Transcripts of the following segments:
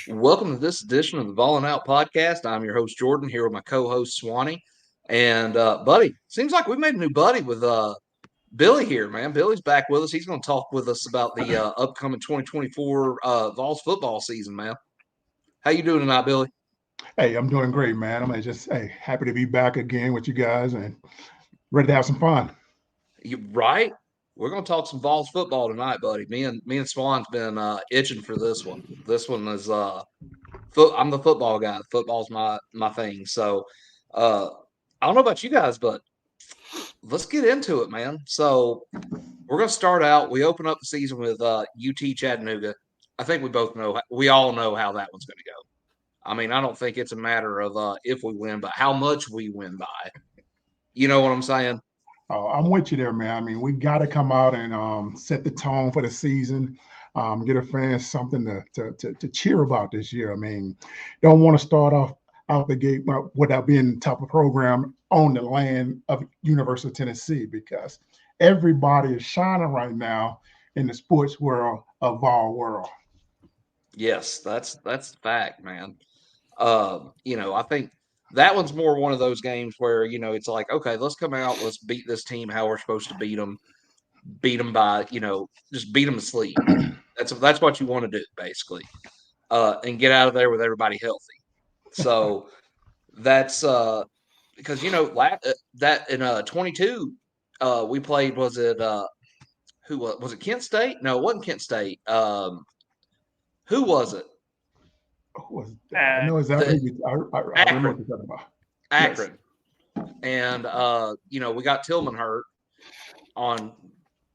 Welcome to this edition of the Vawlin Out podcast. I'm your host Jordan here with my co-host Swanee, and buddy. Seems like we made a new buddy with Billy here, man. Billy's back with us. He's going to talk with us about the upcoming 2024 Vols football season, man. How you doing tonight, Billy? Hey, I'm doing great, man. I'm just happy to be back again with you guys and ready to have some fun. You right? We're going to talk some Vols football tonight, buddy. Me and Swan's been itching for this one. This one is I'm the football guy. Football's my thing. So uh, I don't know about you guys, but let's get into it, man. So we're going to start out. We open up the season with UT Chattanooga. I think we all know how that one's going to go. I mean, I don't think it's a matter of if we win, but how much we win by. You know what I'm saying? Oh, I'm with you there, man. I mean, we got to come out and set the tone for the season, get our fans something to cheer about this year. I mean, don't want to start off out the gate without being top of program on the land of University of Tennessee because everybody is shining right now in the sports world of all world. Yes, that's the fact, man. I think that one's more one of those games where it's like, okay, let's come out, let's beat this team how we're supposed to beat them by just beat them to sleep. That's what you want to do basically, and get out of there with everybody healthy. So that's because that in 22 we played. Was it who was it? Kent State? No, it wasn't Kent State. Who was it? Who was that? I know exactly. The I remember what Akron. you're talking about. Yes. Akron. And we got Tillman hurt on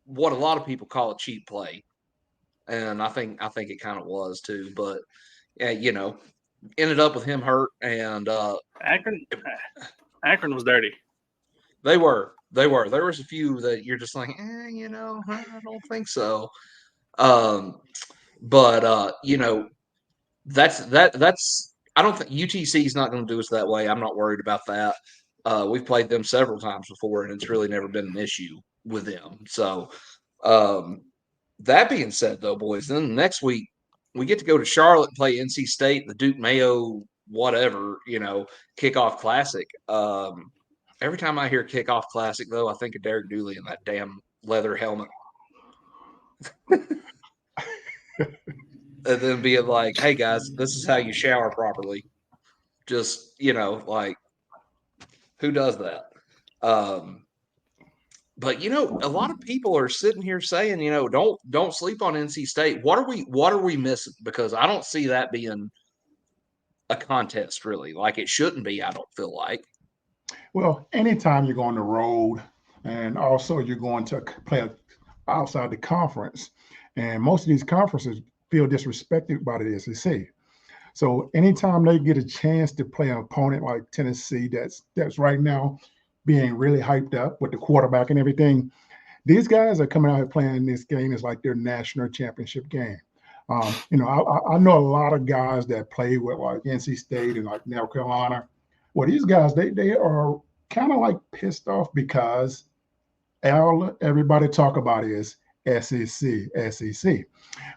what a lot of people call a cheap play, and I think it kind of was too. But yeah, ended up with him hurt, and Akron, Akron was dirty. they were. There was a few that you're just like, I don't think so. Um, but that's I don't think UTC is not going to do us that way. I'm not worried about that. We've played them several times before, and it's really never been an issue with them. So, um, that being said, though, boys, then next week we get to go to Charlotte and play NC State, the Duke Mayo, whatever, kickoff classic. Every time I hear kickoff classic, though, I think of Derek Dooley in that damn leather helmet. And then being like, hey, guys, this is how you shower properly. Just, like, who does that? Um, but a lot of people are sitting here saying, don't sleep on NC State. What are we missing? Because I don't see that being a contest really. Like it shouldn't be, I don't feel like. Well, anytime you go on the road, and also you're going to play outside the conference, and most of these conferences feel disrespected by the SEC. So anytime they get a chance to play an opponent like Tennessee, that's right now being really hyped up with the quarterback and everything, these guys are coming out here playing this game as like their national championship game. I know a lot of guys that play with like NC State and like North Carolina. Well, these guys they are kind of like pissed off because all everybody talk about is SEC, SEC.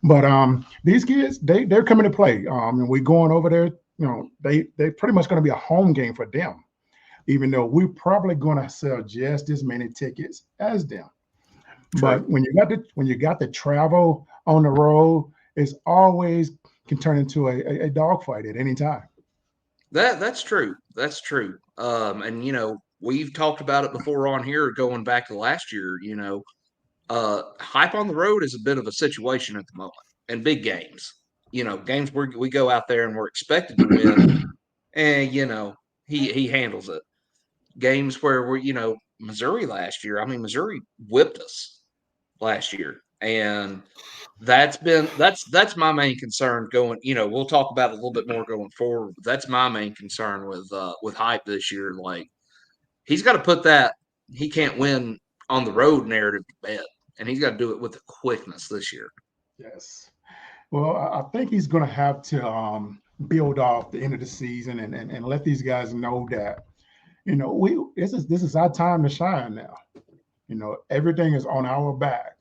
But these kids they're coming to play. And we going over there. They pretty much going to be a home game for them, even though we're probably going to sell just as many tickets as them. True. But when you got the travel on the road, it's always can turn into a dogfight at any time. That's true. That's true. And we've talked about it before on here going back to last year, hype on the road is a bit of a situation at the moment in big games. Games where we go out there and we're expected to win, and he handles it. Games where we're Missouri last year. I mean, Missouri whipped us last year, and that's my main concern going. We'll talk about it a little bit more going forward. But that's my main concern with hype this year. Like he's got to put that he can't win on the road narrative to bed, and he's got to do it with the quickness this year. Yes. Well, I think he's going to have to build off the end of the season and let these guys know that we this is our time to shine now. Everything is on our back.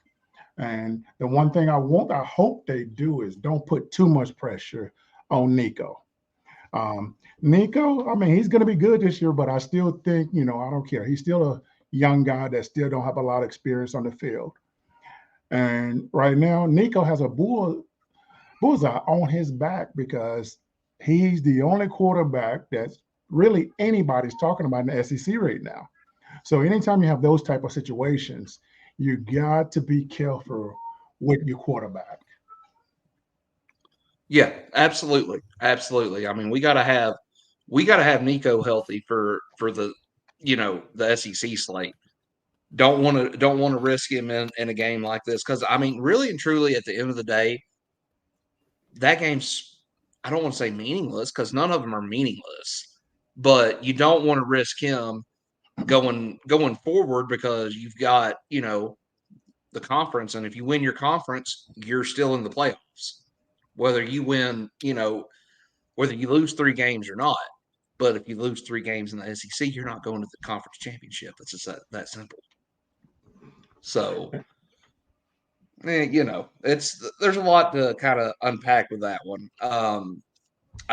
And the one thing I hope they do is don't put too much pressure on Nico. Nico, I mean, he's going to be good this year, but I still think, I don't care. He's still a young guy that still don't have a lot of experience on the field. And right now, Nico has a bullseye on his back because he's the only quarterback that really anybody's talking about in the SEC right now. So anytime you have those type of situations, you got to be careful with your quarterback. Yeah, absolutely, absolutely. I mean, we got to have Nico healthy for the the SEC slate. Don't want to risk him in a game like this because I mean, really and truly, at the end of the day, that game's I don't want to say meaningless because none of them are meaningless, but you don't want to risk him going forward because you've got the conference, and if you win your conference, you're still in the playoffs. Whether you win, whether you lose 3 games or not. But if you lose 3 games in the SEC, you're not going to the conference championship. It's just that simple. So, there's a lot to kind of unpack with that one. I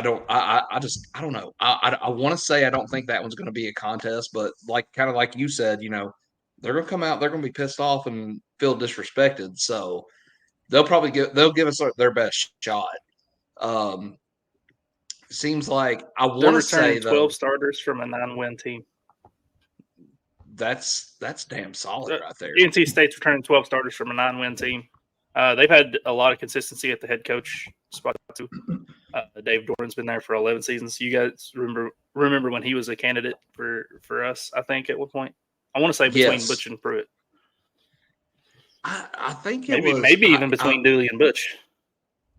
don't know. I want to say I don't think that one's going to be a contest, but kind of like you said, they're going to come out, they're going to be pissed off and feel disrespected. So they'll give us their best shot. Seems like I They're want to say returning 12 though starters from a 9-win team. that's damn solid right there. NC State's returning 12 starters from a 9-win team. They've had a lot of consistency at the head coach spot too. Dave Doran's been there for 11 seasons. You guys remember when he was a candidate for us? I think at one point. I want to say between Butch and Pruitt. I think maybe even between Dooley and Butch.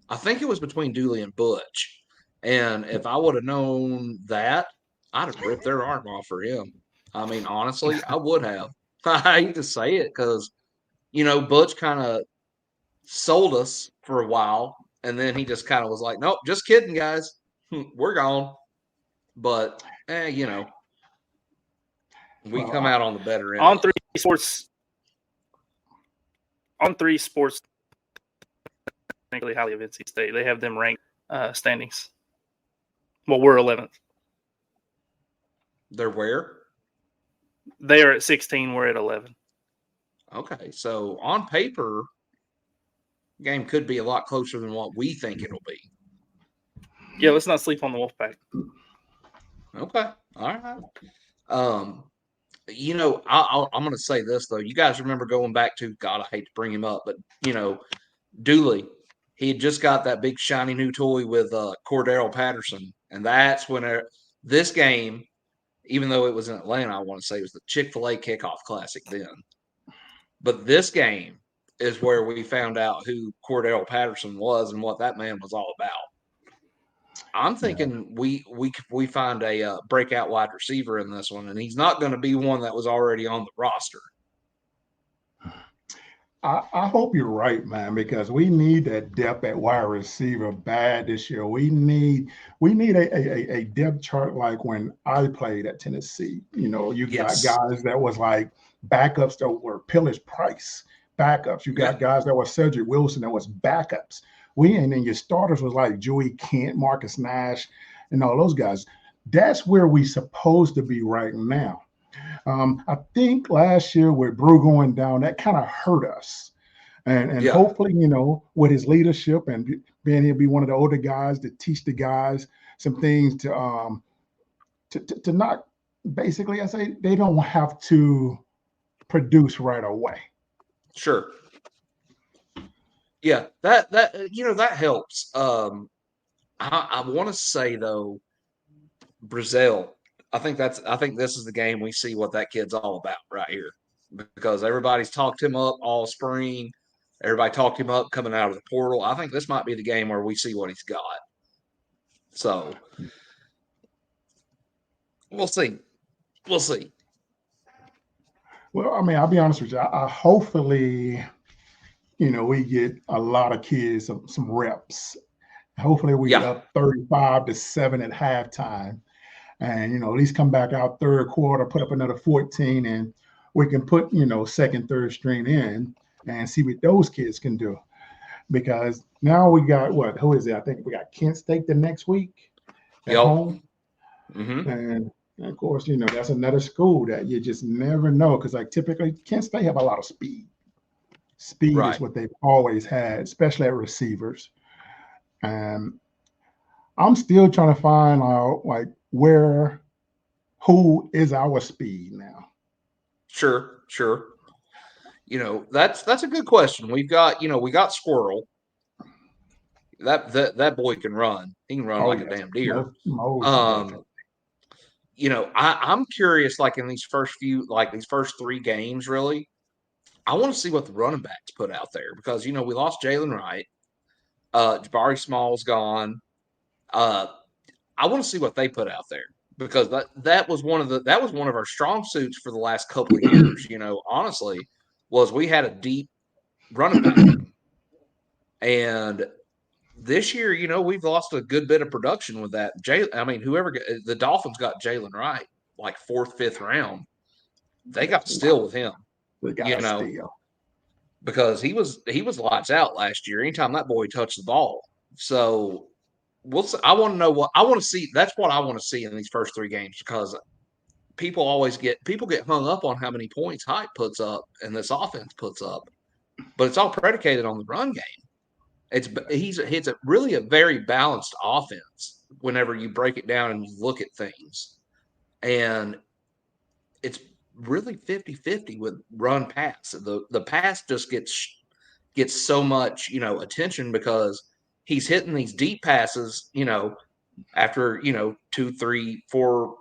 I think it was between Dooley and Butch. And if I would have known that, I'd have ripped their arm off for him. I mean, honestly, I would have. I hate to say it because, Butch kind of sold us for a while. And then he just kind of was like, nope, just kidding, guys. We're gone. But, we come out on the better end. On 3 sports, really highly of NC State. They have them ranked standings. Well, we're 11th. They're where? They are at 16. We're at 11. Okay, so on paper, game could be a lot closer than what we think it'll be. Yeah, let's not sleep on the Wolfpack. Okay, all right. I'm going to say this though. You guys remember going back to God? I hate to bring him up, but Dooley. He had just got that big shiny new toy with Cordero Patterson, and that's when this game, even though it was in Atlanta, I want to say it was the Chick-fil-A Kickoff Classic then. But this game is where we found out who Cordero Patterson was and what that man was all about. I'm thinking we find a breakout wide receiver in this one, and he's not going to be one that was already on the roster. I hope you're right, man, because we need that depth at wide receiver bad this year. We need a depth chart like when I played at Tennessee. You got guys that was like backups that were Pillis Price backups. You got guys that were Cedric Wilson that was backups. And then your starters was like Joey Kent, Marcus Nash, and all those guys. That's where we supposed to be right now. I think last year with Brew going down, that kind of hurt us. And hopefully, with his leadership and being able to be one of the older guys to teach the guys some things to not basically, I say they don't have to produce right away. Sure. Yeah, that helps. I want to say though, Brazil. I think this is the game we see what that kid's all about right here, because everybody's talked him up all spring. Everybody talked him up coming out of the portal. I think this might be the game where we see what he's got. So we'll see. We'll see. Well, I mean, I'll be honest with you. I hopefully, we get a lot of kids some reps. Hopefully we get up 35-7 at halftime. And, at least come back out third quarter, put up another 14, and we can put, second, third string in and see what those kids can do. because now we got what? Who is it? I think we got Kent State the next week at Yep. home. Mm-hmm. And of course, that's another school that you just never know because, like, typically Kent State have a lot of speed. Speed is Right. what they've always had, especially at receivers. And I'm still trying to find out, like, who is our speed now? Sure. Sure. That's a good question. We got Squirrel. That boy can run. He can run Oh like a yes, damn deer. most Um, definitely. I'm curious, like in these first three games, really. I want to see what the running backs put out there because we lost Jalen Wright. Jabari Small's gone. Uh, I want to see what they put out there because that was one of our strong suits for the last couple of years. Honestly, was we had a deep running back room, and this year, we've lost a good bit of production with that. I mean, the Dolphins got Jalen Wright like fourth, fifth round. They got to steal with him, We got you to know, steal. because he was lights out last year. Anytime that boy touched the ball, so we'll. See. I want to know what I want to see. That's what I want to see in these first three games because people get hung up on how many points Hype puts up and this offense puts up, but it's all predicated on the run game. It's really a very balanced offense whenever you break it down and you look at things. And it's really 50-50 with run pass. The pass just gets so much, attention because he's hitting these deep passes, after, 2, 3, 4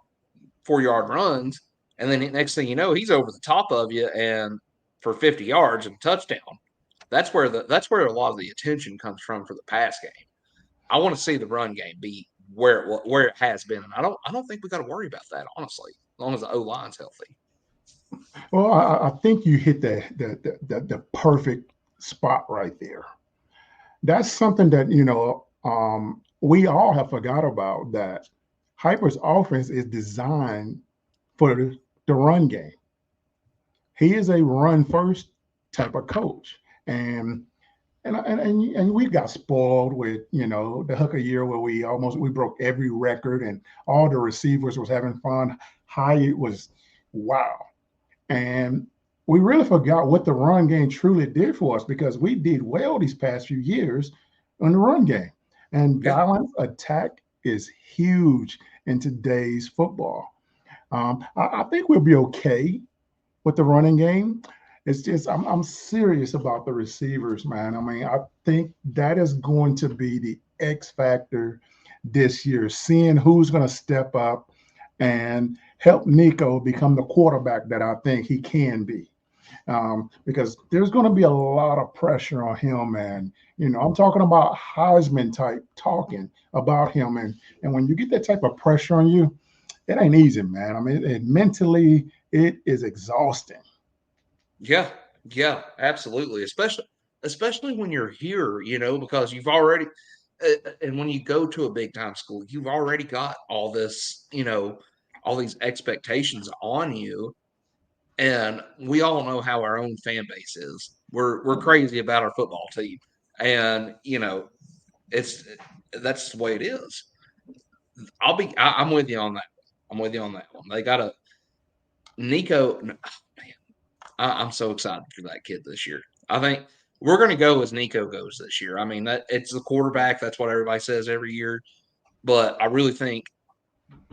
yard runs. And then next thing you know, he's over the top of you and for 50 yards and touchdown. That's where a lot of the attention comes from for the pass game. I want to see the run game be where it has been, and I don't think we got to worry about that honestly, as long as the O line's healthy. Well, I think you hit the perfect spot right there. That's something that we all have forgot about. That Hyper's offense is designed for the run game. He is a run first type of coach, and we got spoiled with the Hooker year where we broke every record and all the receivers was having fun. Hyatt was wow, and we really forgot what the run game truly did for us because we did well these past few years on the run game, and Yeah, balanced attack is huge in today's football. I think we'll be okay with the running game. It's just I'm serious about the receivers, man. I mean, I think that is going to be the X factor this year, seeing who's going to step up and help Nico become the quarterback that I think he can be. Because there's going to be a lot of pressure on him, and I'm talking about Heisman type talking about him, and when you get that type of pressure on you, it ain't easy, man. I mean, mentally, it is exhausting. yeah, yeah, absolutely. Especially when you're here, because you've already and when you go to a big time school, you've already got all this, all these expectations on you. And we all know how our own fan base is. We're crazy about our football team, and it's that's the way it is. I'm with you on that. I'm with you on that one. They got a Nico. Man, I'm so excited for that kid this year. I think we're going to go as Nico goes this year. I mean that it's the quarterback. That's what everybody says every year. But I really think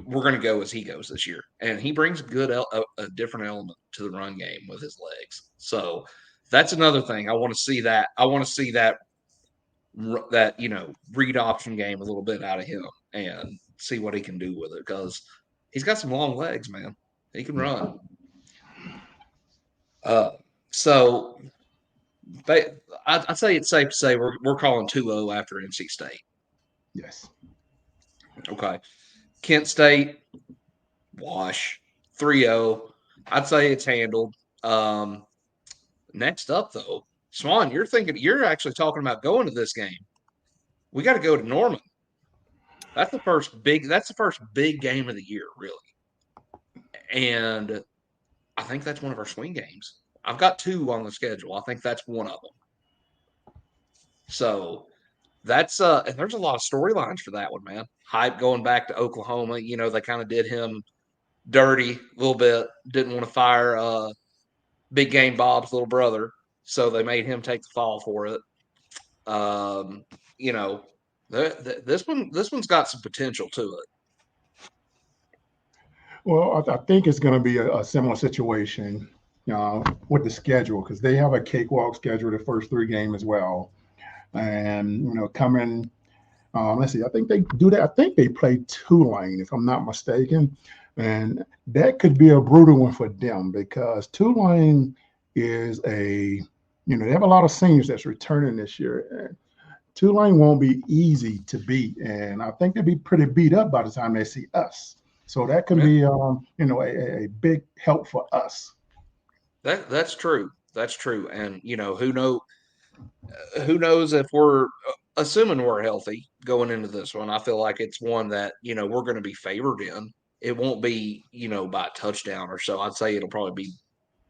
we're going to go as he goes this year, and he brings a different element to the run game with his legs. So that's another thing. I want to see that. I want to see that read option game a little bit out of him and see what he can do with it because he's got some long legs, man. He can run. Uh, so I'd say it's safe to say we're calling 2-0 after NC State. Yes. Okay, Kent State wash 3-0. I'd say it's handled. Um, Next up though, Swan, you're actually talking about going to this game. We got to go to Norman. That's the first big game of the year, really. And I think that's one of our swing games. I've got two on the schedule. I think that's one of them. So that's and there's a lot of storylines for that one, man. Hype going back to Oklahoma. They kind of did him dirty a little bit. Didn't want to fire Big Game Bob's little brother, so they made him take the fall for it. Um, you know, this one's got some potential to it. Well, I think it's going to be a similar situation with the schedule because they have a cakewalk schedule the first three games as well. And, coming, let's see, I think they do that. I think they play Tulane, if I'm not mistaken. And that could be a brutal one for them because Tulane is they have a lot of seniors that's returning this year. And Tulane won't be easy to beat. And I think they'll be pretty beat up by the time they see us. So that can Yeah. be, a big help for us. That's true. That's true. And who knows if we're assuming we're healthy going into this one. I feel like it's one that we're going to be favored in. It won't be by a touchdown or so. I'd say it'll probably be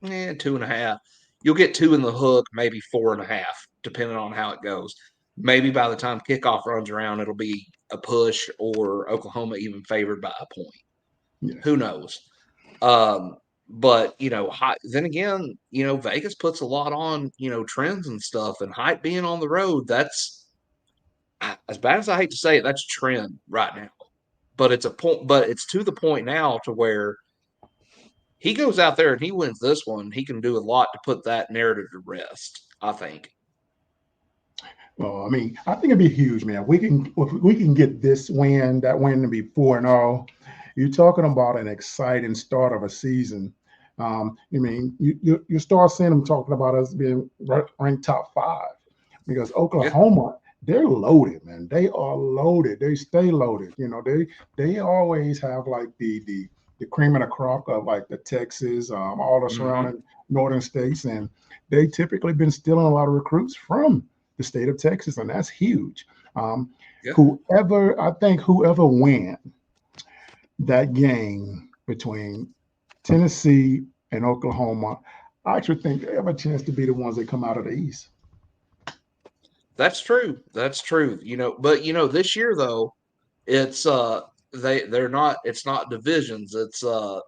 2.5. You'll get 2 in the hook, maybe 4.5, depending on how it goes. Maybe by the time kickoff runs around, it'll be a push or Oklahoma even favored by a point. Yeah. Who knows? But then again, Vegas puts a lot on trends and stuff, and hype being on the road. That's as bad as I hate to say it. That's trend right now. But it's a point. But it's to the point now to where he goes out there and he wins this one. He can do a lot to put that narrative to rest. I think. Well, I mean, I think it'd be huge, man. If we can get that win to be 4-0. You're talking about an exciting start of a season. I mean, you start seeing them talking about us being ranked top 5 because Oklahoma, they're loaded, man. They are loaded. They stay loaded. They always have like the cream of the crop of like the Texas, all the surrounding northern states, and they typically been stealing a lot of recruits from the state of Texas, and that's huge. Whoever wins that game between Tennessee and Oklahoma, I actually think they have a chance to be the ones that come out of the East. That's true. That's true. But this year though, it's they're not. It's not divisions. It's just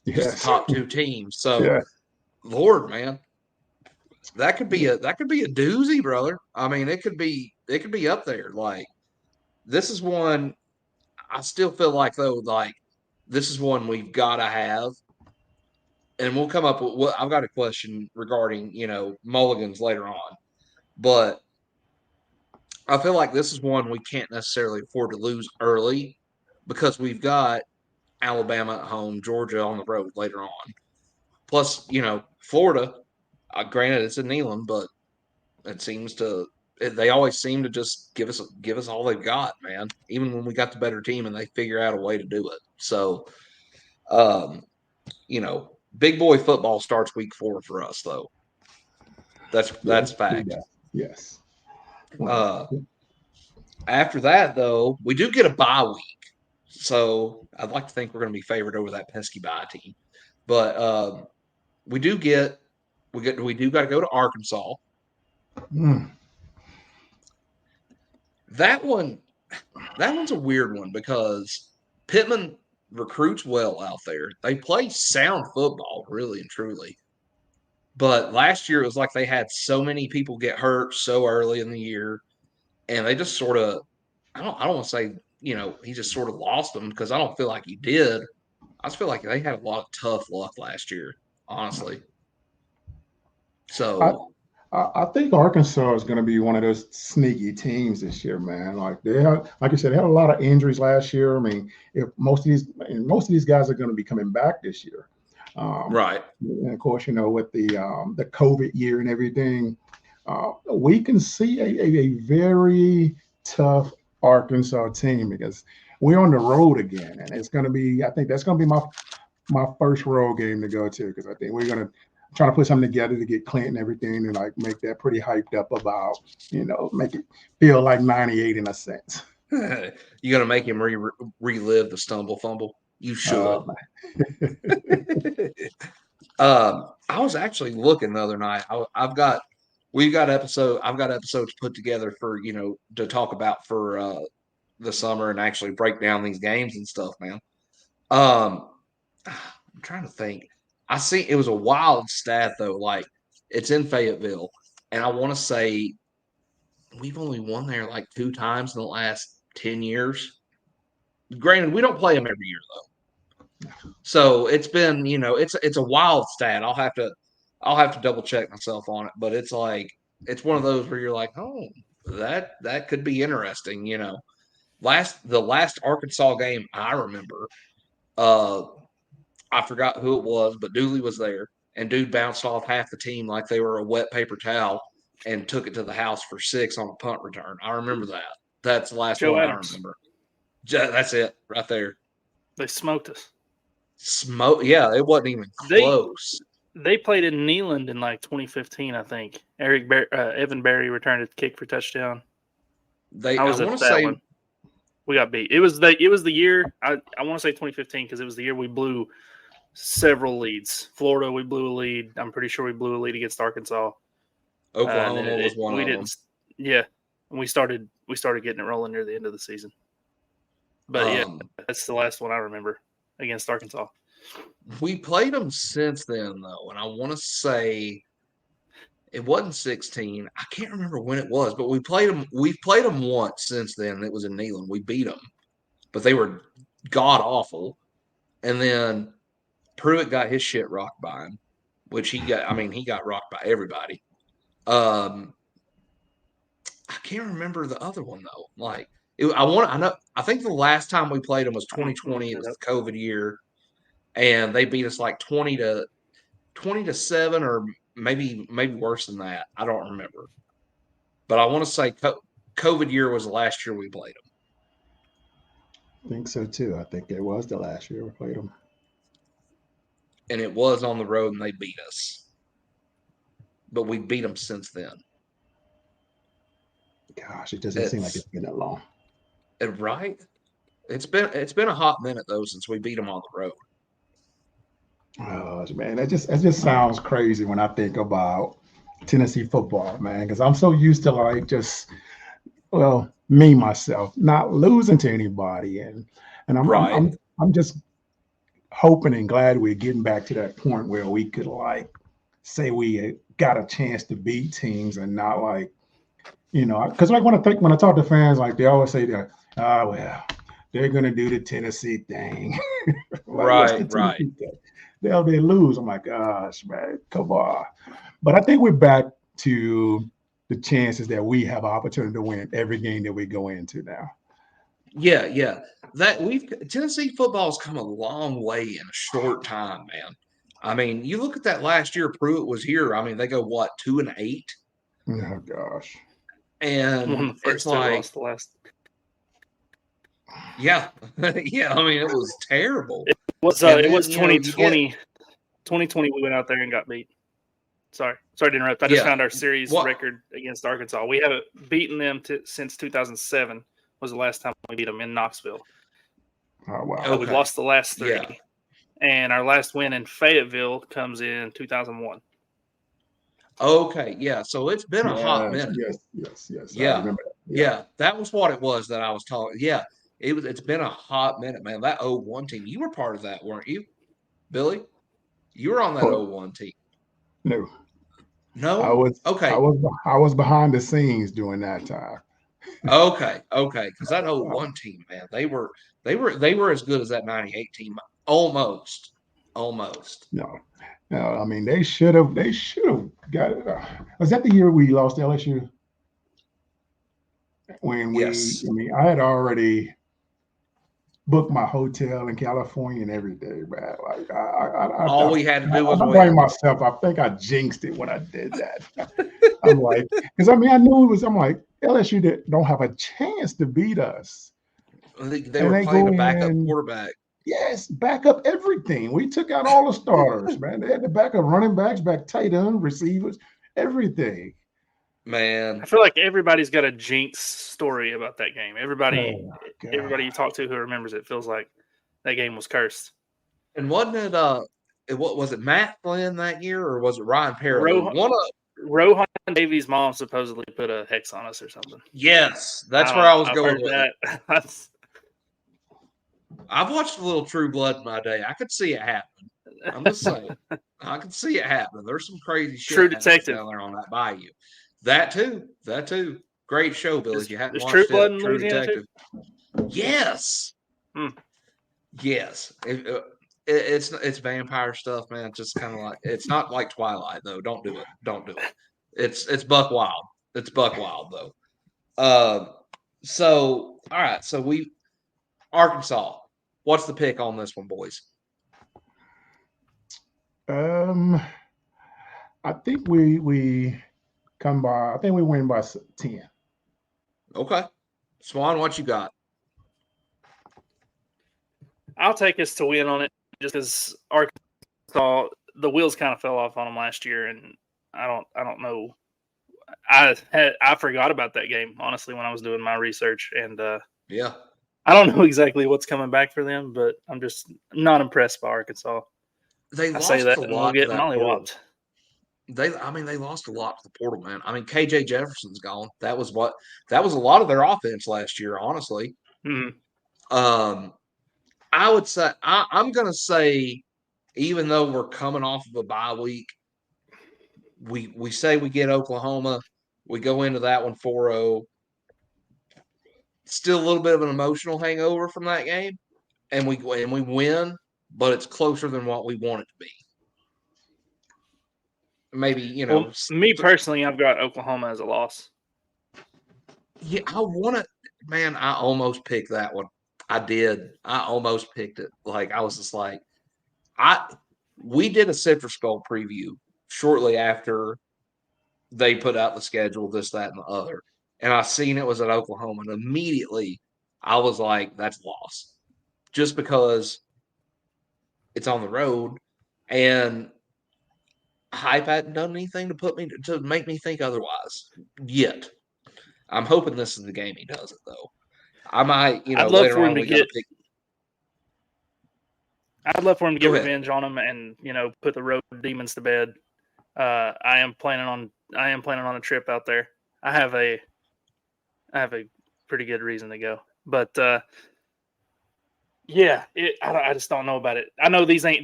the top 2 teams. So, Lord, man, that could be a doozy, brother. I mean, it could be up there. Like this is one. I still feel like though, like this is one we've got to have, and we'll come up with. I've got a question regarding mulligans later on, but I feel like this is one we can't necessarily afford to lose early because we've got Alabama at home, Georgia on the road later on. Plus, Florida. Granted, it's in Neyland, but they always seem to just give us all they've got, man. Even when we got the better team and they figure out a way to do it. So, big boy football starts week 4 for us, though. That's fact. Yes. After that, though, we do get a bye week. So I'd like to think we're going to be favored over that pesky bye team. But we do got to go to Arkansas. That one's a weird one because Pittman recruits well out there. They play sound football, really and truly. But last year it was like they had so many people get hurt so early in the year, and they just sort of I don't want to say he just sort of lost them because I don't feel like he did. I just feel like they had a lot of tough luck last year, honestly. So I think Arkansas is going to be one of those sneaky teams this year, man. Like like you said, they had a lot of injuries last year. I mean, if most of these guys are going to be coming back this year, right? And of course, with the COVID year and everything, we can see a very tough Arkansas team because we're on the road again, and it's going to be. I think that's going to be my first road game to go to because I think we're going to trying to put something together to get Clint and everything and like make that pretty hyped up about, make it feel like 98 in a sense. You gonna make him relive the stumble fumble? You should. I was actually looking the other night. I've got episodes put together for, to talk about for the summer and actually break down these games and stuff, man. I'm trying to think. I see it was a wild stat though. Like it's in Fayetteville, and I want to say we've only won there like 2 times in the last 10 years. Granted, we don't play them every year though, so it's been it's a wild stat. I'll have to double check myself on it, but it's like it's one of those where you're like, oh, that could be interesting. The last Arkansas game I remember, uh, I forgot who it was, but Dooley was there, and dude bounced off half the team like they were a wet paper towel and took it to the house for 6 on a punt return. I remember that. That's the last Joe one Adams. I remember. That's it right there. They smoked us. Yeah, it wasn't even close. They played in Neyland in like 2015, I think. Evan Berry returned a kick for touchdown. I want to say one. We got beat. It was the year I want to say 2015 because it was the year we blew several leads. Florida, we blew a lead. I'm pretty sure we blew a lead against Arkansas. Oklahoma was one of them. Yeah, and we started getting it rolling near the end of the season. But that's the last one I remember against Arkansas. We played them since then though, and I want to say it wasn't 16. I can't remember when it was, but we played them. We've played them once since then. It was in Neyland. We beat them, but they were god awful. And then Pruitt got his shit rocked by him, which he got. I mean, he got rocked by everybody. I can't remember the other one though. Like, I think the last time we played them was 2020. It was the COVID year, and they beat us like 20-7, or maybe worse than that. I don't remember, but I want to say COVID year was the last year we played them. I think so too. I think it was the last year we played them, and it was on the road, and they beat us. But we beat them since then. Gosh, it doesn't seem like it's been that long. Right? It's been a hot minute though since we beat them on the road. Oh man, it just sounds crazy when I think about Tennessee football, man. Because I'm so used to like me myself not losing to anybody, and I'm just hoping and glad we're getting back to that point where we could like say we got a chance to beat teams and not like because like when I talk to fans, like they always say that they're gonna do the Tennessee thing. Right. They lose. I'm like, gosh, man, come on. But I think we're back to the chances that we have an opportunity to win every game that we go into now. Yeah. Tennessee football's come a long way in a short time, man. I mean, you look at that last year Pruitt was here. I mean, they go 2-8? Oh gosh. And it's like lost the last. Yeah. Yeah, I mean, it was terrible. It was 2020. 2020 we went out there and got beat. Sorry to interrupt. I just found our series record against Arkansas. We haven't beaten them since 2007 was the last time we beat them in Knoxville. Oh, wow. Okay. We've lost the last 3. Yeah. And our last win in Fayetteville comes in 2001. Okay, yeah. So it's been a hot minute. Yes. Yeah. I remember that. Yeah, that was what it was that I was talking. Yeah, it's been a hot minute, man. That 01 team, you were part of that, weren't you, Billy? You were on that 01 team. No. No? I was okay. I was behind the scenes during that time. Okay. Because that 01 team, man, they were as good as that 98 team. Almost. No, I mean they should have got it. Was that the year we lost LSU? Yes. I had already booked my hotel in California and everything, man. Like all we had to do was blame myself. I think I jinxed it when I did that. I'm like, because I knew it was. I'm like, LSU don't have a chance to beat us. They were playing a backup quarterback. Yes, back up everything. We took out all the starters, man. They had to back up running backs, back tight end, receivers, everything. Man, I feel like everybody's got a jinx story about that game. Everybody you talk to who remembers it feels like that game was cursed. And wasn't it? What was it? Matt Flynn that year, or was it Ryan Perry? Rohan Davies' mom supposedly put a hex on us or something. Yes, that's where I was going with it. That. I've watched a little True Blood in my day. I could see it happen. I'm just saying. I could see it happening. There's some crazy shit True happens Detective. down there on that bayou. That too. Great show, Billy. If you hadn't There's watched True Blood it, in True Louisiana Detective. too? Yes. Yes. It's vampire stuff, man. It's just kind of like, it's not like Twilight though. Don't do it. It's buck wild. It's buck wild though. So all right. So Arkansas. What's the pick on this one, boys? I think we come by. I think we win by 10. Okay. Swan, what you got? I'll take us to win on it just because Arkansas, the wheels kind of fell off on them last year, and I don't know. I forgot about that game, honestly, when I was doing my research, and Yeah, I don't know exactly what's coming back for them, but I'm just not impressed by Arkansas. they I lost say that, a and we'll lot to get that portal. mollywopped. They lost a lot to the portal, man. I mean, KJ Jefferson's gone. That was a lot of their offense last year, honestly. Mm-hmm. I would say I'm gonna say, even though we're coming off of a bye week, we say we get Oklahoma, we go into that one 4-0. Still a little bit of an emotional hangover from that game, and we win, but it's closer than what we want it to be. Maybe, Well, me personally, I've got Oklahoma as a loss. Yeah, I want to, man. I almost picked that one. I did. I almost picked it. Like, I was just like, we did a Citrus Bowl preview shortly after they put out the schedule, this, that, and the other, and I seen it was at Oklahoma, and immediately I was like, that's lost, just because it's on the road, and hype hadn't done anything to make me think otherwise yet. I'm hoping this is the game he does it, though. I might, I'd love later for him on to we got to pick. I'd love for him to get Go ahead. revenge on him and put the road demons to bed. I am planning on a trip out there. I have a pretty good reason to go, but yeah, I just don't know about it. I know these ain't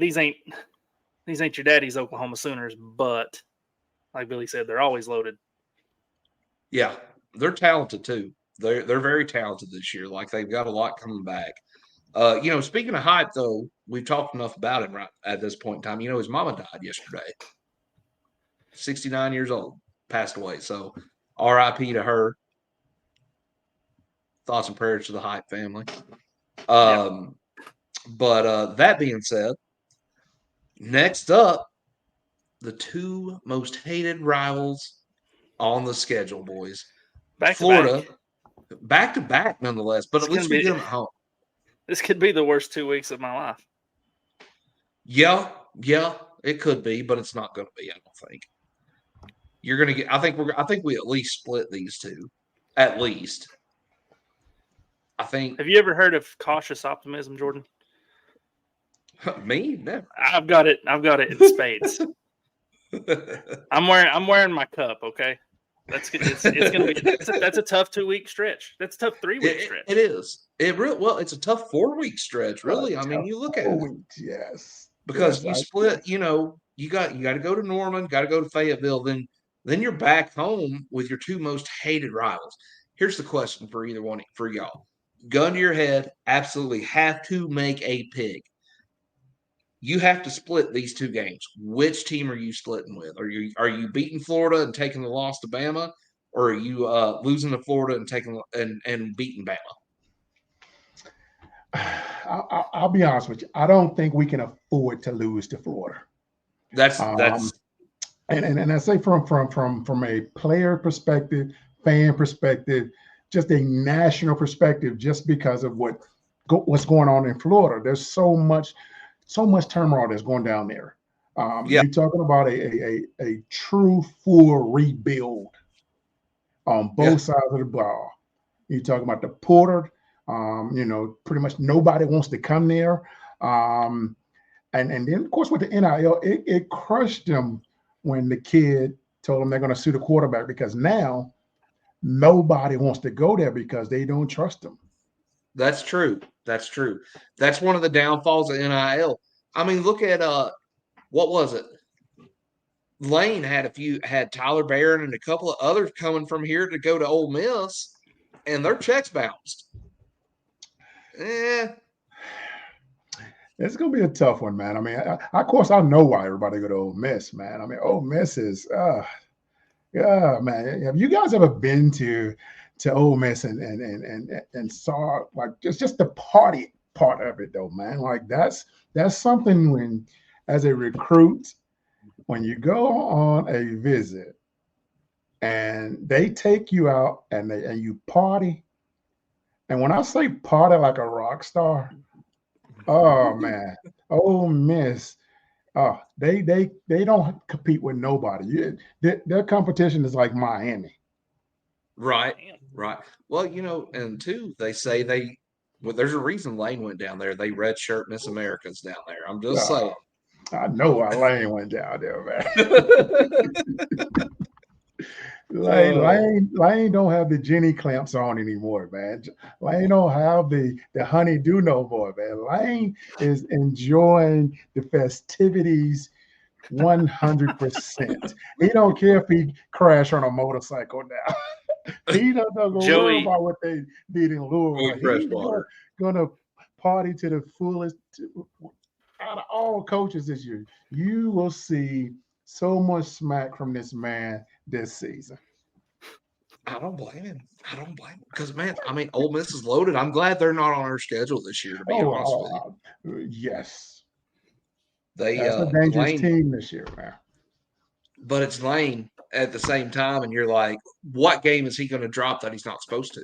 your daddy's Oklahoma Sooners, but like Billy said, they're always loaded. Yeah, they're talented too. They're very talented this year. Like, they've got a lot coming back. Speaking of hype, though, we've talked enough about him right at this point in time. His mama died yesterday. 69 years old, passed away. So, R.I.P. to her. Thoughts and prayers to the Hype family. But that being said, next up, the two most hated rivals on the schedule, boys. Florida, back to back, nonetheless. But at least we get them at home. This could be the worst 2 weeks of my life. Yeah, it could be, but it's not going to be. I don't think you're going to get. I think we at least split these two, at least. I think. Have you ever heard of cautious optimism, Jordan? Me? Never. I've got it in spades. I'm wearing my cup. Okay, it's gonna be that's a tough 2 week stretch. That's a tough 3 week stretch. It is. It's a tough 4 week stretch. Really, I mean, you look at it. Weeks, yes, because you split. You got to go to Norman, got to go to Fayetteville. Then you're back home with your two most hated rivals. Here's the question for either one for y'all. Gun to your head, absolutely have to make a pick. You have to split these two games. Which team are you splitting with? Are you beating Florida and taking the loss to Bama, or are you losing to Florida and taking and beating Bama? I'll be honest with you. I don't think we can afford to lose to Florida. That's and I say from a player perspective, fan perspective, just a national perspective, just because of what's going on in Florida. There's so much turmoil that's going down there. You're talking about a true full rebuild on both sides of the ball. You're talking about the portal. Pretty much nobody wants to come there. And then, of course, with the NIL, it crushed them when the kid told them they're going to sue the quarterback because now nobody wants to go there because they don't trust him. That's true. That's true. That's one of the downfalls of NIL. I mean, look at what was it? Lane had Tyler Barron and a couple of others coming from here to go to Ole Miss, and their checks bounced. It's gonna be a tough one, man. I mean, of course, I know why everybody go to Ole Miss, man. I mean, Ole Miss is, yeah, man. Have you guys ever been to Ole Miss and saw like just the party part of it, though, man? Like that's something when, as a recruit, when you go on a visit and they take you out and you party, and when I say party like a rock star, oh man, Ole Miss, they don't compete with nobody. Their competition is like Miami. Right. Well, and two, they say there's a reason Lane went down there. They redshirt Miss Americas down there. I'm just saying. I know why Lane went down there, man. Lane don't have the Jenny clamps on anymore, man. Lane don't have the honey-do no more, man. Lane is enjoying the festivities 100%. He don't care if he crash on a motorcycle now. He doesn't worry about what they did in Louisville. He's gonna party to the fullest. Out of all coaches this year, you will see so much smack from this man this season. I don't blame him. Because, man, I mean, Ole Miss is loaded. I'm glad they're not on our schedule this year, to be honest with you. Yes. That's a dangerous team this year, man. But it's Lane at the same time, and you're like, what game is he going to drop that he's not supposed to?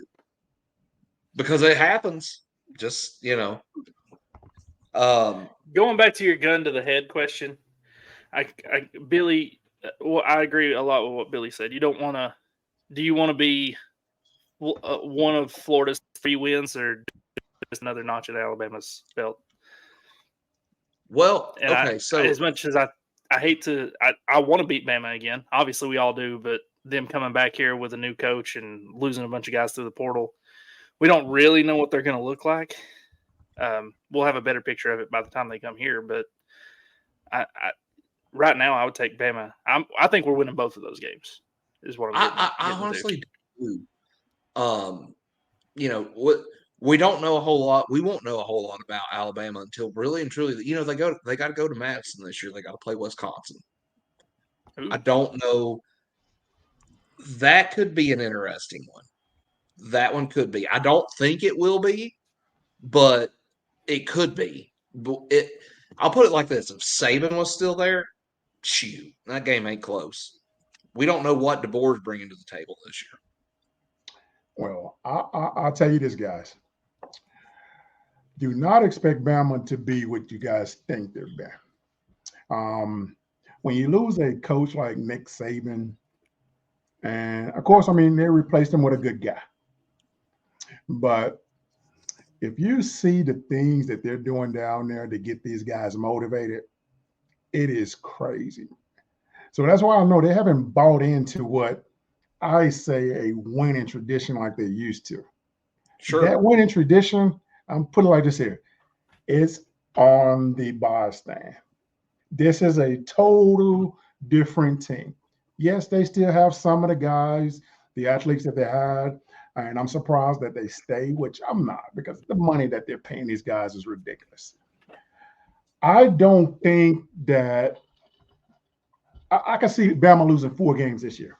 Because it happens. Just, going back to your gun to the head question, Billy, well, I agree a lot with what Billy said. You don't want to. Do you want to be one of Florida's 3 wins, or just another notch at Alabama's belt? Well, and okay. So as much as I hate to, I want to beat Bama again. Obviously, we all do. But them coming back here with a new coach and losing a bunch of guys through the portal, we don't really know what they're going to look like. We'll have a better picture of it by the time they come here. But I right now, I would take Bama. I think we're winning both of those games. Is what I honestly do. What we don't know a whole lot. We won't know a whole lot about Alabama until really and truly. They got to go to Madison this year. They got to play Wisconsin. Ooh. I don't know. That could be an interesting one. That one could be. I don't think it will be, but it could be. I'll put it like this: if Saban was still there, shoot, that game ain't close. We don't know what DeBoer's bringing to the table this year. Well, I'll tell you this, guys. Do not expect Bama to be what you guys think they're been. When you lose a coach like Nick Saban, and of course, I mean, they replaced him with a good guy. But if you see the things that they're doing down there to get these guys motivated, it is crazy. So that's why I know they haven't bought into what I say a winning tradition like they used to. Sure. That winning tradition, I'm putting it like this here, it's on the bar stand. This is a total different team. Yes, they still have some of the guys, the athletes that they had, and I'm surprised that they stay, which I'm not, because the money that they're paying these guys is ridiculous. I don't think that I can see Bama losing 4 games this year.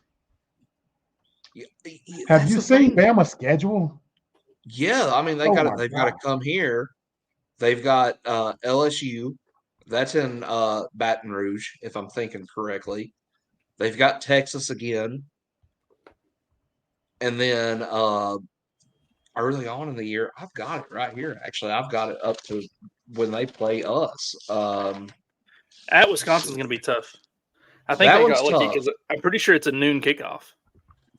Have you seen Bama's schedule? Yeah, I mean they've got to come here. They've got LSU. That's in Baton Rouge, if I'm thinking correctly. They've got Texas again. And then early on in the year, I've got it right here. Actually, I've got it up to when they play us. At Wisconsin's going to be tough. I think they got lucky because I'm pretty sure it's a noon kickoff.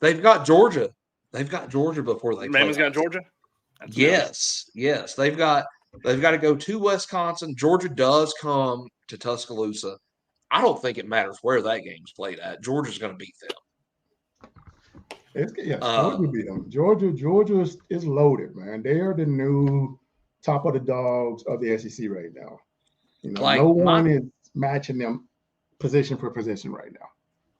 They've got Georgia. They've got Georgia before they play. Bama's got Georgia? Yes. They've got to go to Wisconsin. Georgia does come to Tuscaloosa. I don't think it matters where that game's played at. Georgia's going to beat them. Yes, Georgia beat them. Georgia is loaded, man. They are the new top of the dogs of the SEC right now. Like no one is matching them position for position right now.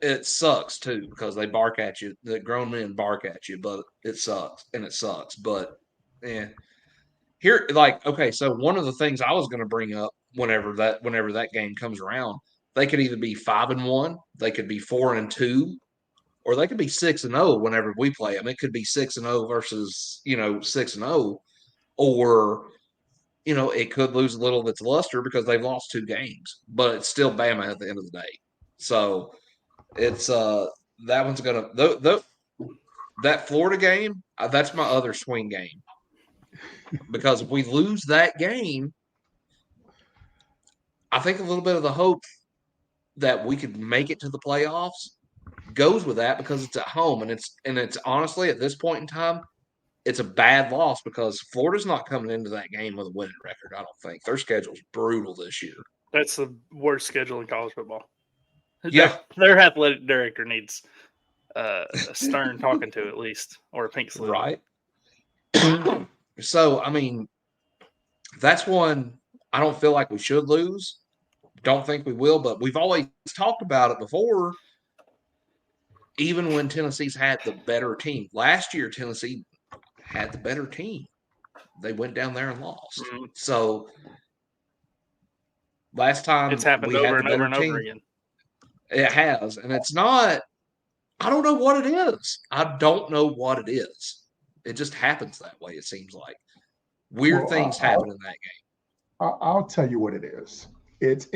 It sucks too because they bark at you. The grown men bark at you, but it sucks and it sucks. But here, okay, so one of the things I was going to bring up whenever that game comes around, they could either be 5-1, they could be 4-2, or they could be 6-0 whenever we play them. It could be 6-0 versus 6-0, or it could lose a little of its luster because they've lost 2 games, but it's still Bama at the end of the day. So it's that one's gonna that Florida game. That's my other swing game because if we lose that game, I think a little bit of the hope that we could make it to the playoffs goes with that because it's at home and it's honestly at this point in time it's a bad loss because Florida's not coming into that game with a winning record. I don't think their schedule's brutal this year. That's the worst schedule in college football. Yeah, their athletic director needs a stern talking to at least, or a pink slip. Right. So, I mean, that's one I don't feel like we should lose. Don't think we will, but we've always talked about it before. Even when Tennessee's had the better team. Last year, Tennessee had the better team. They went down there and lost. Mm-hmm. So, last time it's happened over and over and over again. It has, and it's not. I don't know what it is. I don't know what it is. It just happens that way. It seems like weird things happen in that game. I'll tell you what it is. It's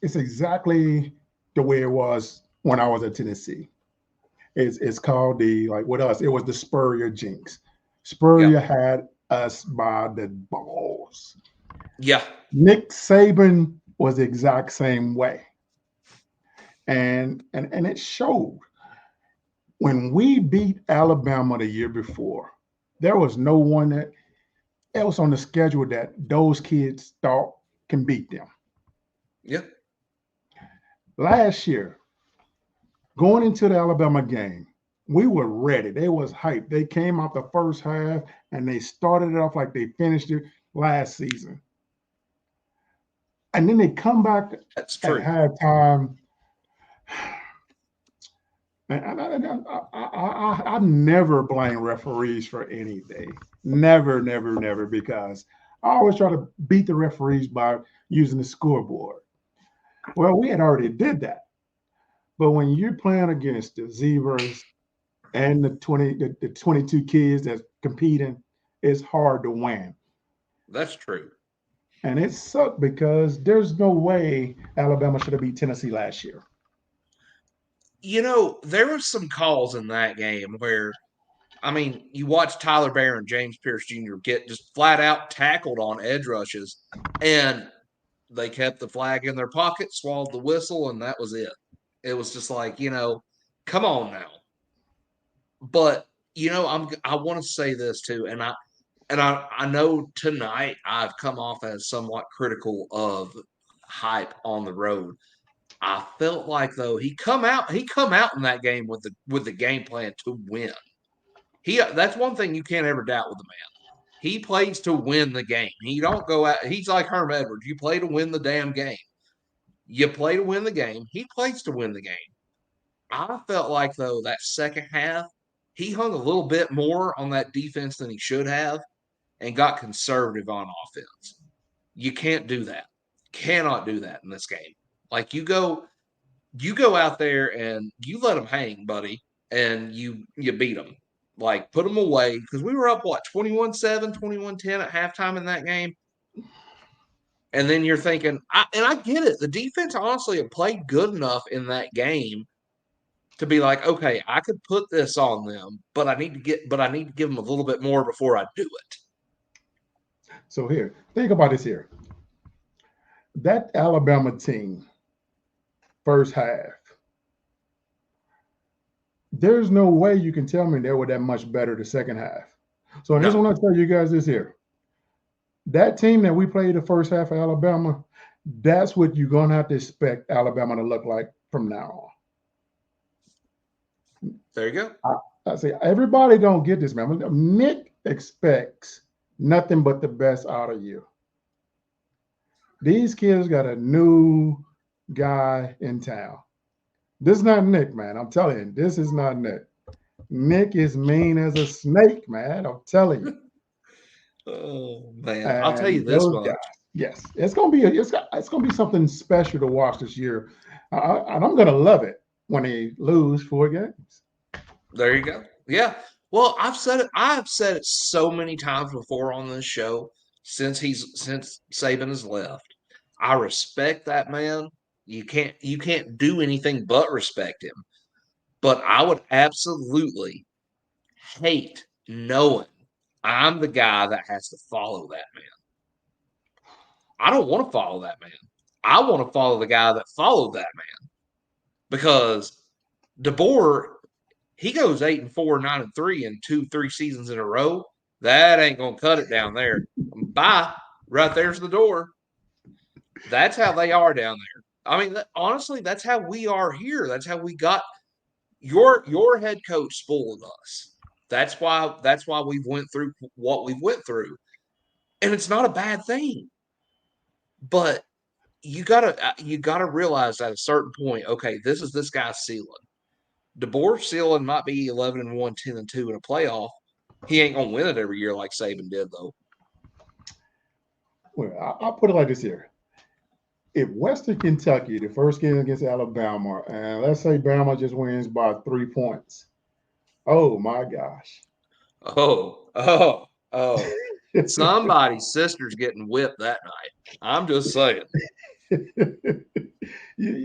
exactly the way it was when I was at Tennessee. It's called with us. It was the Spurrier jinx. Spurrier had us by the balls. Yeah. Nick Saban was the exact same way. And it showed. When we beat Alabama the year before, there was no one else on the schedule that those kids thought can beat them. Yeah. Last year, going into the Alabama game, we were ready. They was hyped. They came out the first half and they started it off like they finished it last season. And then they come back at halftime. And I never blame referees for anything. Never, because I always try to beat the referees by using the scoreboard. Well, we had already did that. But when you're playing against the Zebras and the 22 kids that's competing, it's hard to win. That's true. And it sucked because there's no way Alabama should have beat Tennessee last year. There were some calls in that game where, you watch Tyler Bear and James Pierce Jr. get just flat out tackled on edge rushes, and they kept the flag in their pocket, swallowed the whistle, and that was it. It was just like, come on now. But, I want to say this too, and I know tonight I've come off as somewhat critical of hype on the road. I felt like though he come out in that game with the game plan to win. That's one thing you can't ever doubt with the man. He plays to win the game. He don't go out. He's like Herm Edwards. You play to win the damn game. You play to win the game. He plays to win the game. I felt like though that second half he hung a little bit more on that defense than he should have, and got conservative on offense. You can't do that. Cannot do that in this game. Like you go out there and you let them hang, buddy, and you beat them. Like put them away because we were up 21-7, 21-10 at halftime in that game. And then you're thinking, I get it. The defense honestly had played good enough in that game to be like, okay, I could put this on them, but I need to give them a little bit more before I do it. So here, think about this here. That Alabama team, first half, there's no way you can tell me they were that much better the second half. So I just want to tell you guys this here. That team that we played the first half of Alabama, That's what you're going to have to expect Alabama to look like from now on. There you go. I say everybody don't get this, man. Nick expects nothing but the best out of you. These kids got a new guy in town. This is not Nick, man. I'm telling you, this is not Nick. Nick is mean as a snake, man. I'm telling you. Oh man, And I'll tell you this much. Guys, yes, it's gonna be something special to watch this year, and I'm gonna love it when they lose 4 games. There you go. Yeah. Well, I've said it so many times before on this show since Saban has left. I respect that man. You can't do anything but respect him. But I would absolutely hate knowing I'm the guy that has to follow that man. I don't want to follow that man. I want to follow the guy that followed that man. Because DeBoer, he goes 8-4, 9-3 in 2-3 seasons in a row. That ain't gonna cut it down there. Bye. Right there's the door. That's how they are down there. I mean, honestly, that's how we are here. That's how we got your head coach spoiled us. That's why we've went through what we've went through. And it's not a bad thing. But you gotta realize at a certain point, okay, this is this guy's ceiling. DeBoer's ceiling might be 11-1, 10-2 in a playoff. He ain't gonna win it every year like Saban did, though. Well, I'll put it like this here. If Western Kentucky, the first game against Alabama, and let's say Bama just wins by 3 points, oh my gosh. Oh. Somebody's sister's getting whipped that night. I'm just saying.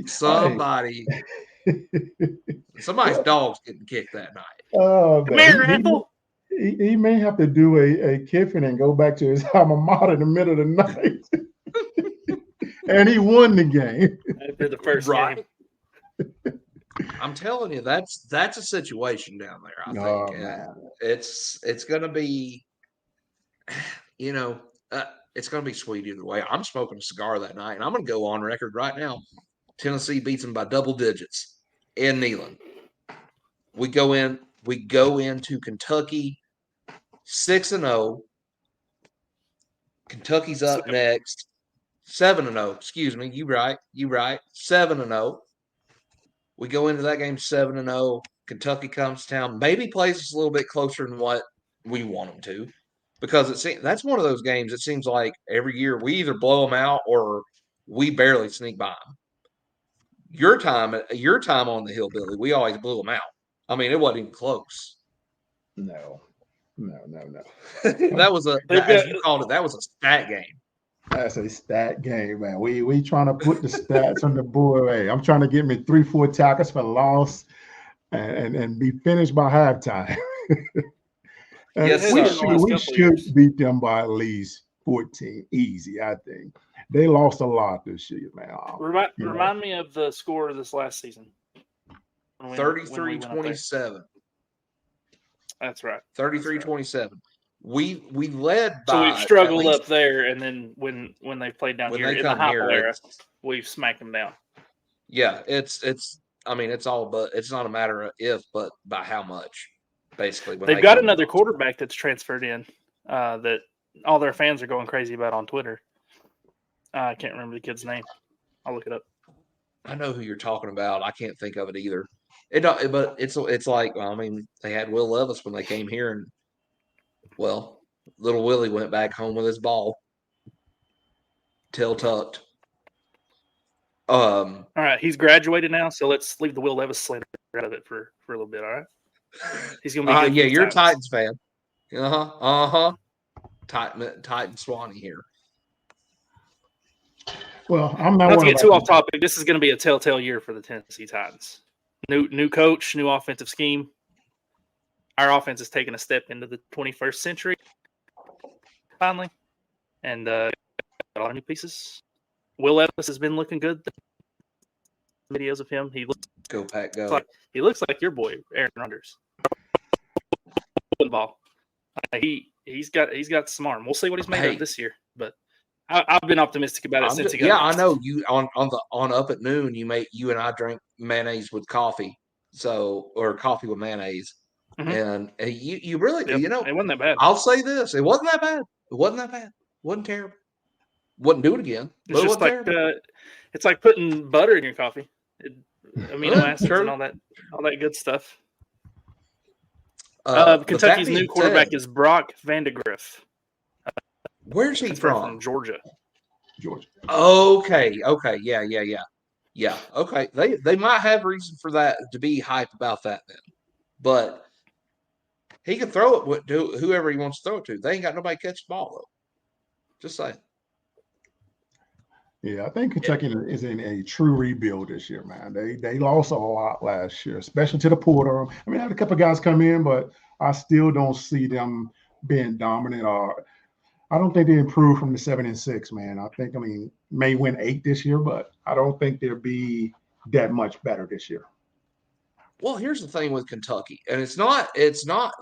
Somebody's dog's getting kicked that night. Oh, Come here, Ethel. He may have to do a Kiffin and go back to his alma mater in the middle of the night. And he won the game. After the first game. I'm telling you, that's a situation down there. I think it's going to be, it's going to be sweet either way. I'm smoking a cigar that night, and I'm going to go on record right now. Tennessee beats them by double digits in Neyland. We go into Kentucky 6-0. Kentucky's up next. 7-0. Excuse me. You right. 7-0. We go into that game 7-0. Kentucky comes to town. Maybe plays us a little bit closer than what we want them to, because that's one of those games. It seems like every year we either blow them out or we barely sneak by them. Your time on the hill, Billy, we always blew them out. I mean, it wasn't even close. No. That was as you called it, that was a stat game. That's a stat game, man. We trying to put the stats on the board. Hey, I'm trying to get me 3-4 tackles for loss and be finished by halftime. Yes, we should beat them by at least 14. Easy, I think. They lost a lot this year, man. Remind me of the score of this last season. 33-27. That's right. 33-27. We led by. So we've struggled up there, and then when they played down here in the Heupel era, we've smacked them down. Yeah, it's all, but it's not a matter of if, but by how much. Basically, they've got another quarterback that's transferred in that all their fans are going crazy about on Twitter. I can't remember the kid's name. I'll look it up. I know who you're talking about. I can't think of it either. But it's like, I mean, they had Will Levis when they came here, and well, little Willie went back home with his ball, tail tucked. All right, he's graduated now, so let's leave the Will Levis slander out of it for a little bit. All right, he's gonna be good. Yeah, you're a Titans fan. Titan Swanee here. Well, I'm not. Not to get too off topic. This is going to be a telltale year for the Tennessee Titans. New coach, new offensive scheme. Our offense is taking a step into the 21st century finally, and a lot of new pieces. Will Levis has been looking good. Videos of him, he looks go Pack go. He looks like your boy Aaron Rodgers. Ball. He's got some arm. We'll see what he's made of this year, but I've been optimistic about it since he got I announced. know you on Up at Noon. You and I drank mayonnaise with coffee, or coffee with mayonnaise, and you really Yep. It wasn't that bad. I'll say this: it wasn't that bad. It wasn't that bad. It wasn't terrible. Wouldn't do it again. It's just like it's like putting butter in your coffee, amino acids and all that good stuff. Kentucky's new quarterback is Brock Vandegrift. Where's he from? Georgia. Okay. Yeah. Okay. They might have reason for that to be hype about that then, but he can throw it to whoever he wants to throw it to. They ain't got nobody catch the ball though. Just saying. Yeah, I think Kentucky is in a true rebuild this year, man. They lost a lot last year, especially to the portal. I mean, I had a couple of guys come in, but I still don't see them being dominant. I don't think they improved from the 7-6, man. I think, may win 8 this year, but I don't think they'll be that much better this year. Well, here's the thing with Kentucky, and it's not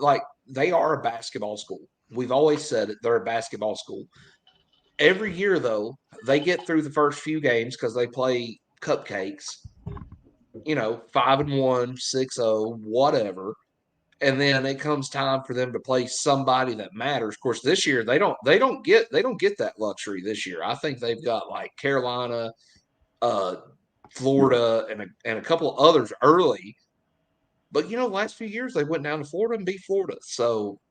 like they are a basketball school. We've always said it, they're a basketball school. Every year, though, they get through the first few games because they play cupcakes, 5-1, 6-0, whatever. And then it comes time for them to play somebody that matters. Of course, this year they don't get that luxury this year. I think they've got like Carolina, Florida, and a couple of others early. But last few years they went down to Florida and beat Florida. So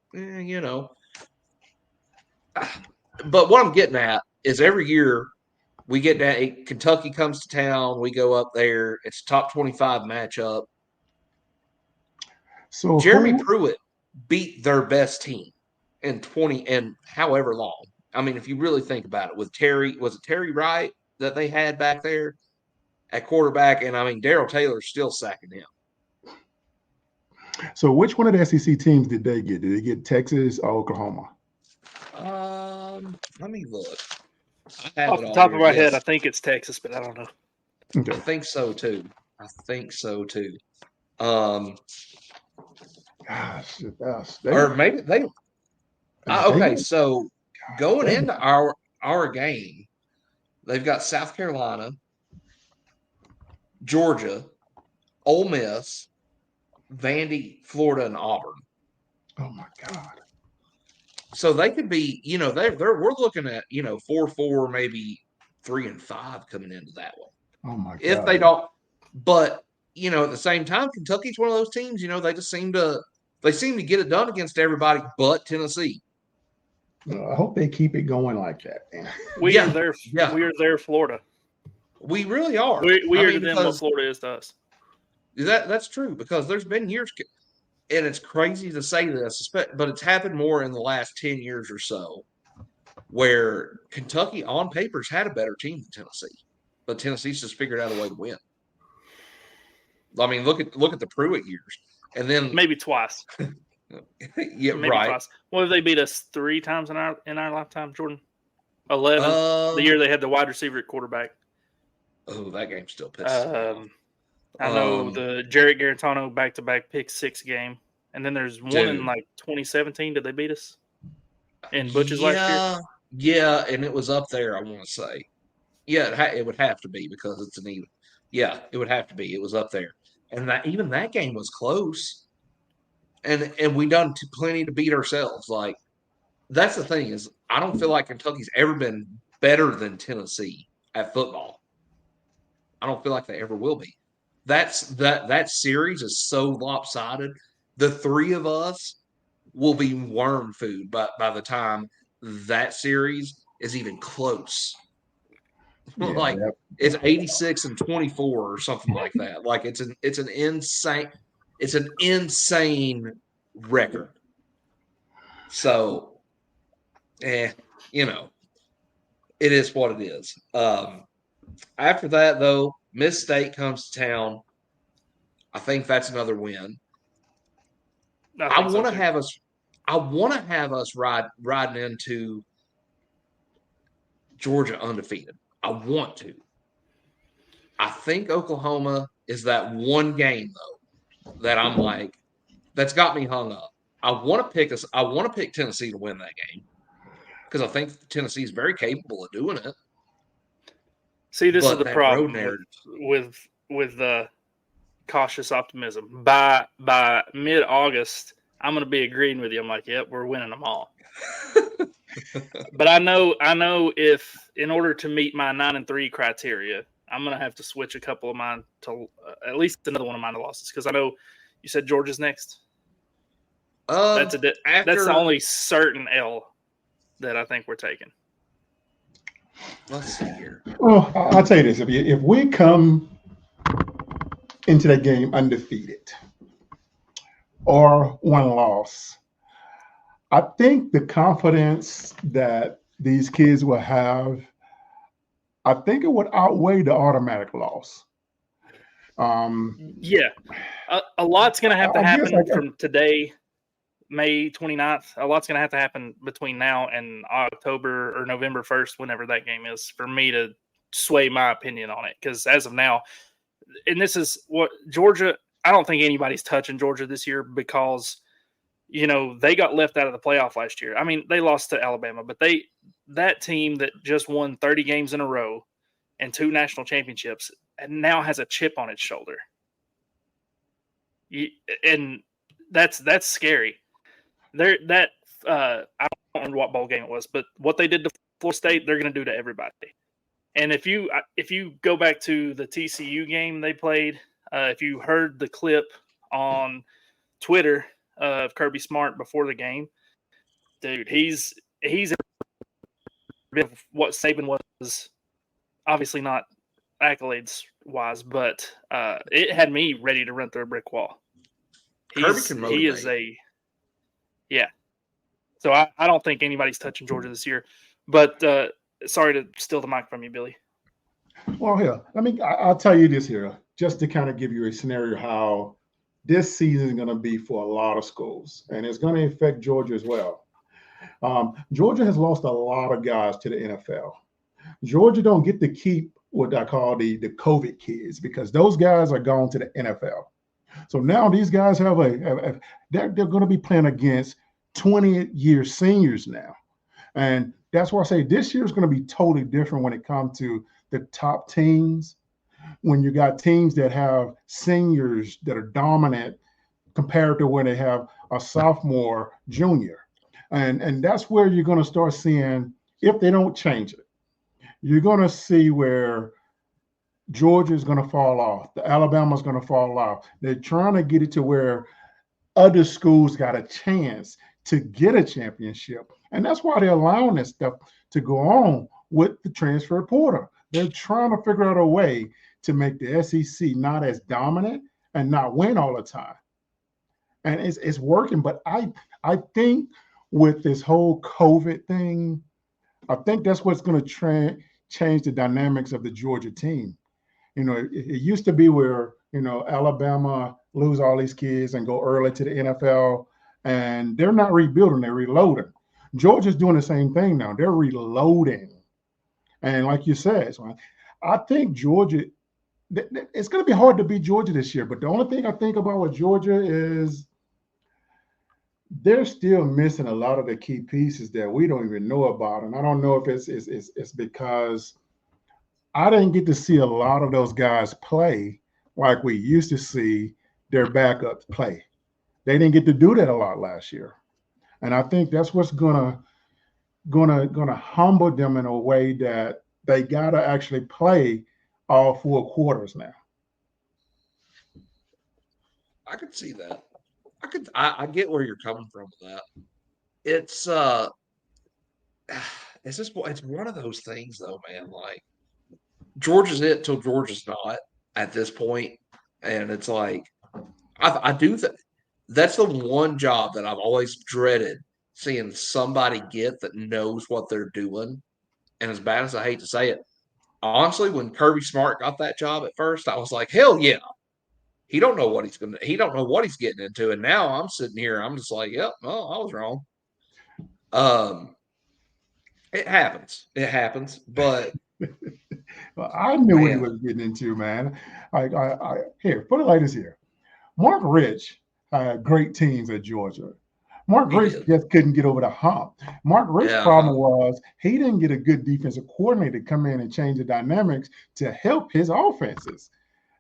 But what I'm getting at is every year we get that Kentucky comes to town, we go up there. It's a top 25 matchup. So Jeremy Pruitt beat their best team in 20 and however long. I mean, if you really think about it, was it Terry Wright that they had back there at quarterback? And Darrell Taylor's still sacking him. So which one of the SEC teams did they get? Did they get Texas or Oklahoma? Let me look. Off the top of my head, I think it's Texas, but I don't know. Okay. I think so too. Gosh, or maybe they. Okay, so going into our game, they've got South Carolina, Georgia, Ole Miss, Vandy, Florida, and Auburn. Oh my God! So they could be, we're looking at 4-4, maybe 3-5 coming into that one. Oh my God! If they don't, but at the same time, Kentucky's one of those teams. They just seem to get it done against everybody but Tennessee. I hope they keep it going like that, man. We are there. Yeah. We are there, Florida. We really are. We are to them what Florida is to us. That's true, because there's been years, and it's crazy to say this, but it's happened more in the last 10 years or so, where Kentucky on paper's had a better team than Tennessee, but Tennessee's just figured out a way to win. Look at the Pruitt years, and then maybe twice. Yeah, maybe right. Twice. What if they beat us 3 times in our lifetime, Jordan? 11. The year they had the wide receiver at quarterback. Oh, that game still pisses me off. I know the Jarrett Garantano back-to-back pick 6 game, and then there's one in 2017. Did they beat us in Butch's last year? Yeah, and it was up there. I want to say, it would have to be because it's an even. Yeah, it would have to be. It was up there, and even that game was close, and we done plenty to beat ourselves. Like, that's the thing is, I don't feel like Kentucky's ever been better than Tennessee at football. I don't feel like they ever will be. That series is so lopsided. The 3 of us will be worm food by the time that series is even close. Yeah, it's 86-24 or something like that. Like it's an insane record. So, it is what it is. After that, though, Miss State comes to town. I think that's another win. I want to have us riding into Georgia undefeated. I want to. I think Oklahoma is that one game though that I'm like, that's got me hung up. I want to pick Tennessee to win that game. because I think Tennessee is very capable of doing it. See, this is But the that problem road narrative, with the cautious optimism. By mid-August, I'm going to be agreeing with you. I'm like, yep, we're winning them all. But I know if in order to meet my 9-3 criteria, I'm going to have to switch a couple of mine to at least another one of mine to losses, because I know you said Georgia's next. That's the only certain L that I think we're taking. Let's see here. Well, I'll tell you this: if we come into that game undefeated or one loss, I think the confidence that these kids will have, I think it would outweigh the automatic loss. Yeah, a lot's going to have to happen from today, May 29th. A lot's going to have to happen between now and October or November 1st, whenever that game is, for me to sway my opinion on it. Because as of now, and this is what Georgia, I don't think anybody's touching Georgia this year because, they got left out of the playoff last year. I mean, they lost to Alabama, but that team that just won 30 games in a row and 2 national championships and now has a chip on its shoulder. And that's scary. I don't remember what bowl game it was, but what they did to Florida State, they're going to do to everybody. And if you go back to the TCU game they played, if you heard the clip on Twitter of Kirby Smart before the game, dude, he's what Saban was, obviously not accolades wise, but it had me ready to run through a brick wall. Kirby can motivate. So I don't think anybody's touching Georgia this year. But sorry to steal the mic from you, Billy. Well, here, I'll tell you this here, just to kind of give you a scenario how this season is going to be for a lot of schools, and it's going to affect Georgia as well. Georgia has lost a lot of guys to the NFL. Georgia don't get to keep what I call the COVID kids, because those guys are gone to the NFL. So now these guys have they're going to be playing against 20-year seniors now. And that's why I say this year is going to be totally different when it comes to the top teams, when you got teams that have seniors that are dominant compared to when they have a sophomore, junior. And that's where you're going to start seeing, if they don't change it, you're going to see where Georgia is going to fall off. The Alabama is going to fall off. They're trying to get it to where other schools got a chance to get a championship. And that's why they're allowing this stuff to go on with the transfer portal. They're trying to figure out a way to make the SEC not as dominant and not win all the time. And it's working. But I think with this whole COVID thing, I think that's what's going to change the dynamics of the Georgia team. It used to be where, Alabama lose all these kids and go early to the NFL, and they're not rebuilding, they're reloading. Georgia's doing the same thing now. They're reloading. And like you said, so I think Georgia, it's going to be hard to beat Georgia this year. But the only thing I think about with Georgia is they're still missing a lot of the key pieces that we don't even know about. And I don't know if it's because I didn't get to see a lot of those guys play like we used to see their backups play. They didn't get to do that a lot last year. And I think that's what's gonna humble them in a way that they gotta actually play all 4 quarters now. I could see that. I get where you're coming from with that. It's one of those things though, man. Like, Georgia's it till Georgia's not at this point. And it's like, I do think that's the one job that I've always dreaded seeing somebody get that knows what they're doing. And as bad as I hate to say it, honestly, when Kirby Smart got that job at first, I was like, hell yeah. He don't know what he's getting into. And now I'm sitting here, I'm just like, yep, well, I was wrong. It happens, but well, I knew what he was getting into, man. Here, put it like this here. Mark Rich had great teams at Georgia, Mark He Richt did. just couldn't get over the hump. Mark Richt's Yeah, problem was he didn't get a good defensive coordinator to come in and change the dynamics to help his offenses.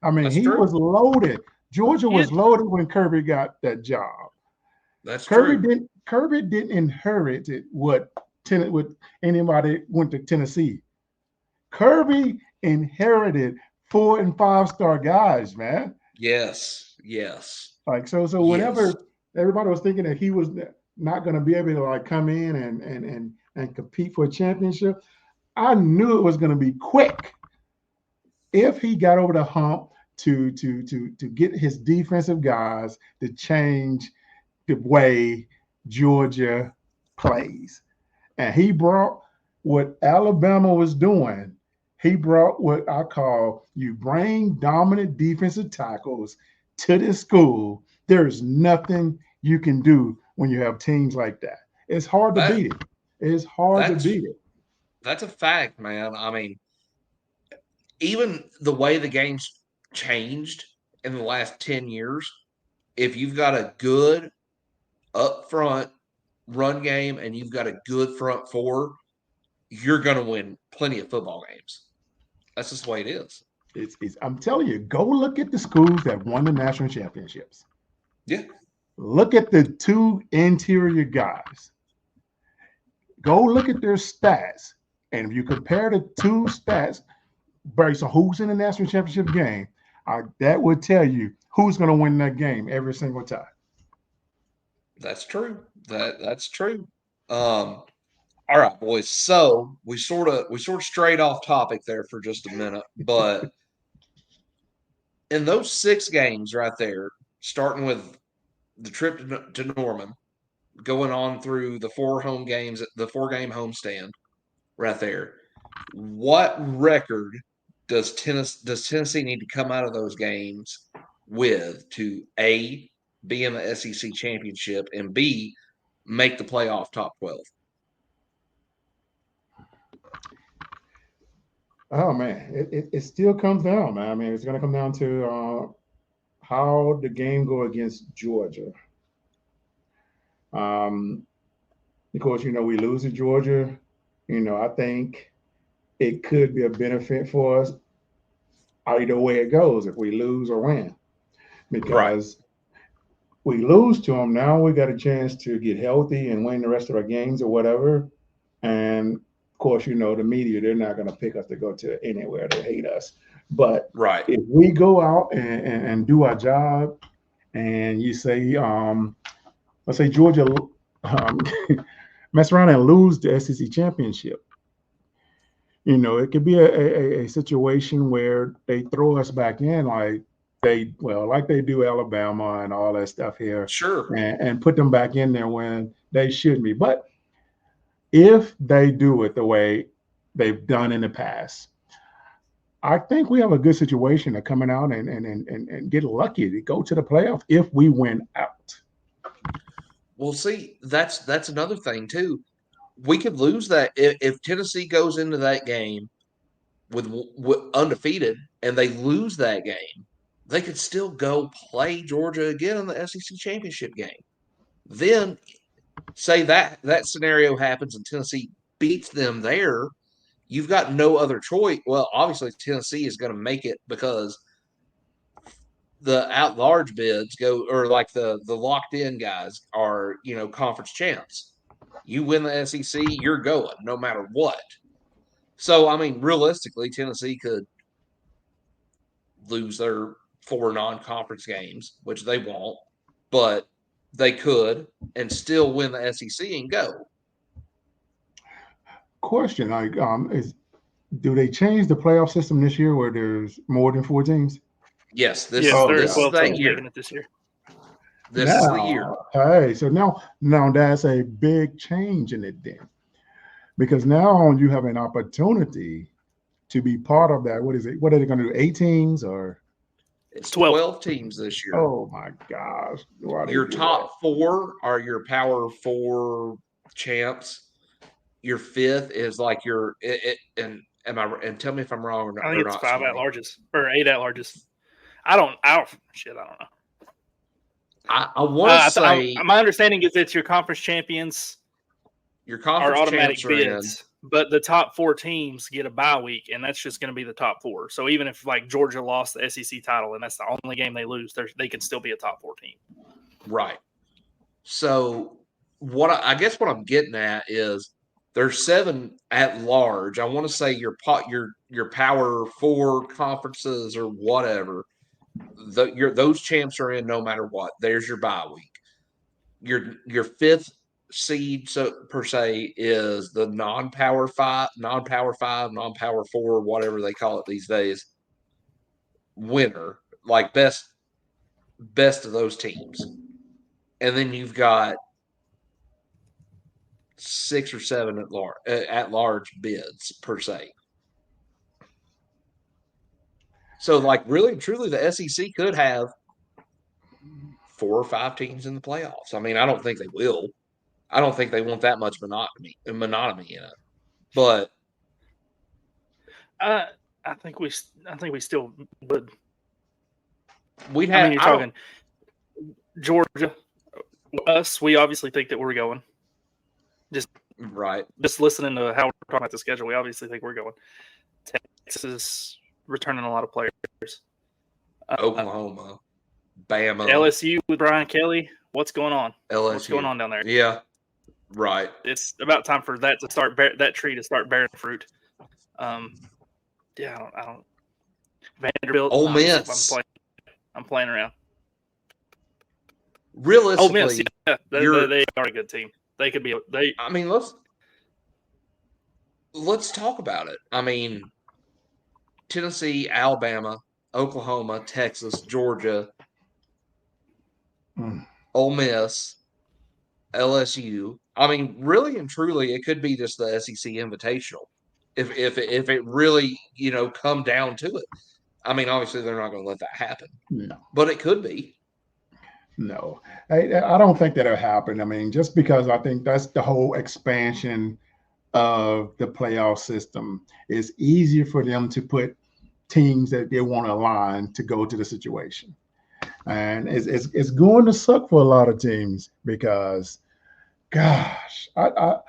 I mean, That's he true. was loaded. Georgia Yeah. was loaded when Kirby got that job. That's Kirby true. didn't inherit what anybody went to Tennessee. Kirby inherited 4 and 5-star guys, man. Yes. Yes. Like so Yes. whenever everybody was thinking that he was not going to be able to like come in and compete for a championship, I knew it was going to be quick if he got over the hump to get his defensive guys to change the way Georgia plays. And he brought what Alabama was doing. He brought what I call you bring dominant defensive tackles to this school. There's nothing you can do when you have teams like that. It's hard to That beat it. It's hard to that's beat it. that's a fact, man. I mean, even the way the game's changed in the last 10 years, if you've got a good up front run game and you've got a good front four, you're going to win plenty of football games. That's just the way it is. I'm telling you, go look at the schools that won the national championships. Yeah. Look at the 2 interior guys. Go look at their stats. And if you compare the 2 stats based on who's in the national championship game, that would tell you who's going to win that game every single time. That's true. That's true. All right, boys. So we sort of strayed off topic there for just a minute, but in those 6 games right there, starting with the trip to Norman, going on through the 4 home games, the 4-game homestand, right there. What record does Tennessee need to come out of those games with to A, be in the SEC championship, and B, make the playoff top 12? Oh man, it still comes down, man. I mean, it's going to come down to how the game go against Georgia. Of course, we lose to Georgia. I think it could be a benefit for us either way it goes, if we lose or win, Right. because we lose to them now, we got a chance to get healthy and win the rest of our games or whatever. And of course, the media, they're not going to pick us to go to anywhere. They hate us. But Right. if we go out and do our job, and you say, let's say Georgia mess around and lose the SEC championship, it could be a situation where they throw us back in like they do Alabama and all that stuff here, Sure. and put them back in there when they shouldn't be. But if they do it the way they've done in the past, I think we have a good situation of coming out and get lucky to go to the playoff if we win out. Well, see, that's another thing too. We could lose that if Tennessee goes into that game with undefeated and they lose that game. They could still go play Georgia again in the SEC championship game. Then, say that scenario happens and Tennessee beats them there, you've got no other choice. Well, obviously Tennessee is going to make it because the at-large bids go, or like the locked-in guys are, conference champs. You win the SEC, you're going no matter what. So, I mean, realistically, Tennessee could lose their 4 non-conference games, which they won't, but they could and still win the SEC and go. Question: do they change the playoff system this year where there's more than 4 teams? Yes, this Yes, there are is 12 that teams year. making it this year. This is the year. Hey, so now that's a big change in it then, because now you have an opportunity to be part of that. What is it? What are they going to do? 8 teams or? It's 12. 12 teams this year. Oh my gosh! Your top 4 are your Power 4 champs. Your 5th is like your and tell me if I'm wrong or not. I think it's not, 5 at-larges or 8 at-larges. I don't know. I want to say my understanding is that your conference champions your are conference automatic champs are in. bids, but the top 4 teams get a bye week, and that's just going to be the top 4. So even if like Georgia lost the SEC title and that's the only game they lose, they can still be a top 4 team. Right. So I guess what I'm getting at is there's 7 at large. I want to say your power 4 conferences or whatever. Those champs are in no matter what. There's your bye week. Your 5th seed, so per se, is the non-power 5, non-power 4, whatever they call it these days. Winner, like best of those teams, and then you've got 6 or 7 at large bids per se. So, like, really and truly, the SEC could have 4 or 5 teams in the playoffs. I mean, I don't think they will. I don't think they want that much monotony in it. But I think we still would. We'd have. I mean, you're talking Georgia. Us, we obviously think that we're going. Right. Just listening to how we're talking about the schedule, we obviously think we're going. Texas is returning a lot of players. Oklahoma, Bama, LSU with Brian Kelly. What's going on? LSU. What's going on down there? Yeah. Right. It's about time for that to start that tree to start bearing fruit. Yeah, I don't. Vanderbilt. Ole Miss. I'm playing around. Realistically, Ole Miss, yeah, they are a good team. They could be. I mean, let's talk about it. I mean, Tennessee, Alabama, Oklahoma, Texas, Georgia, Ole Miss, LSU. I mean, really and truly, it could be just the SEC Invitational if it really come down to it. I mean, obviously they're not going to let that happen. No, but it could be. No, I don't think that'll happen. I mean, just because I think that's the whole expansion of the playoff system. It's easier for them to put teams that they want to align to go to the situation. And it's going to suck for a lot of teams because, gosh, I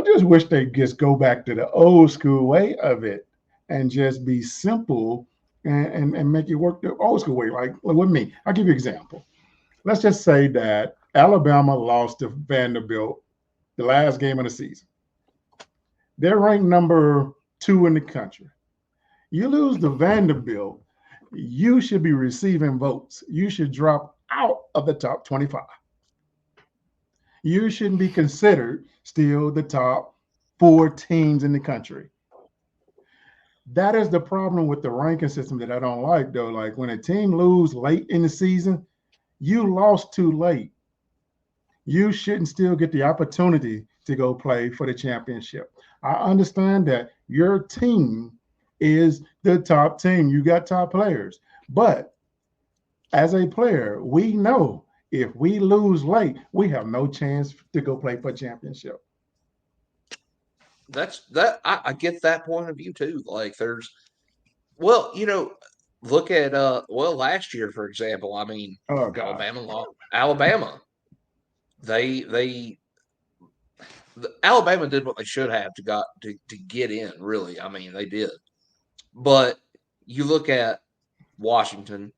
just wish they'd just go back to the old school way of it and just be simple and make it work the old school way. Like with me, I'll give you an example. Let's just say that Alabama lost to Vanderbilt the last game of the season. They're ranked number 2 in the country. You lose to Vanderbilt, you should be receiving votes. You should drop out of the top 25. You shouldn't be considered still the top 4 teams in the country. That is the problem with the ranking system that I don't like, though. Like when a team loses late in the season, you lost too late. You shouldn't still get the opportunity to go play for the championship. I understand that your team is the top team. You got top players. But as a player, we know if we lose late, we have no chance to go play for a championship. I get that point of view too. Like look at last year, for example. I mean, Alabama. Alabama did what they should have to get in, really. I mean, they did. But you look at Washington,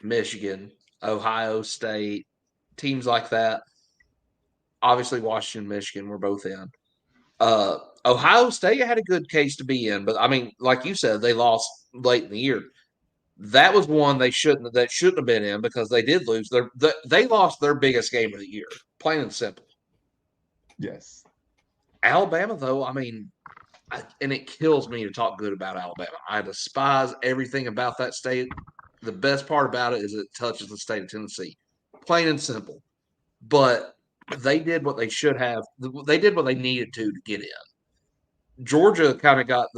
Michigan, Ohio State, teams like that. Obviously, Washington, Michigan were both in. Ohio State had a good case to be in, but I mean, like you said, they lost late in the year. That was one that shouldn't have been in because they did lose. They lost their biggest game of the year, plain and simple. Yes. Alabama, though, I mean, and it kills me to talk good about Alabama. I despise everything about that state. The best part about it is it touches the state of Tennessee, plain and simple. But they did what they should have. They did what they needed to get in. Georgia kind of got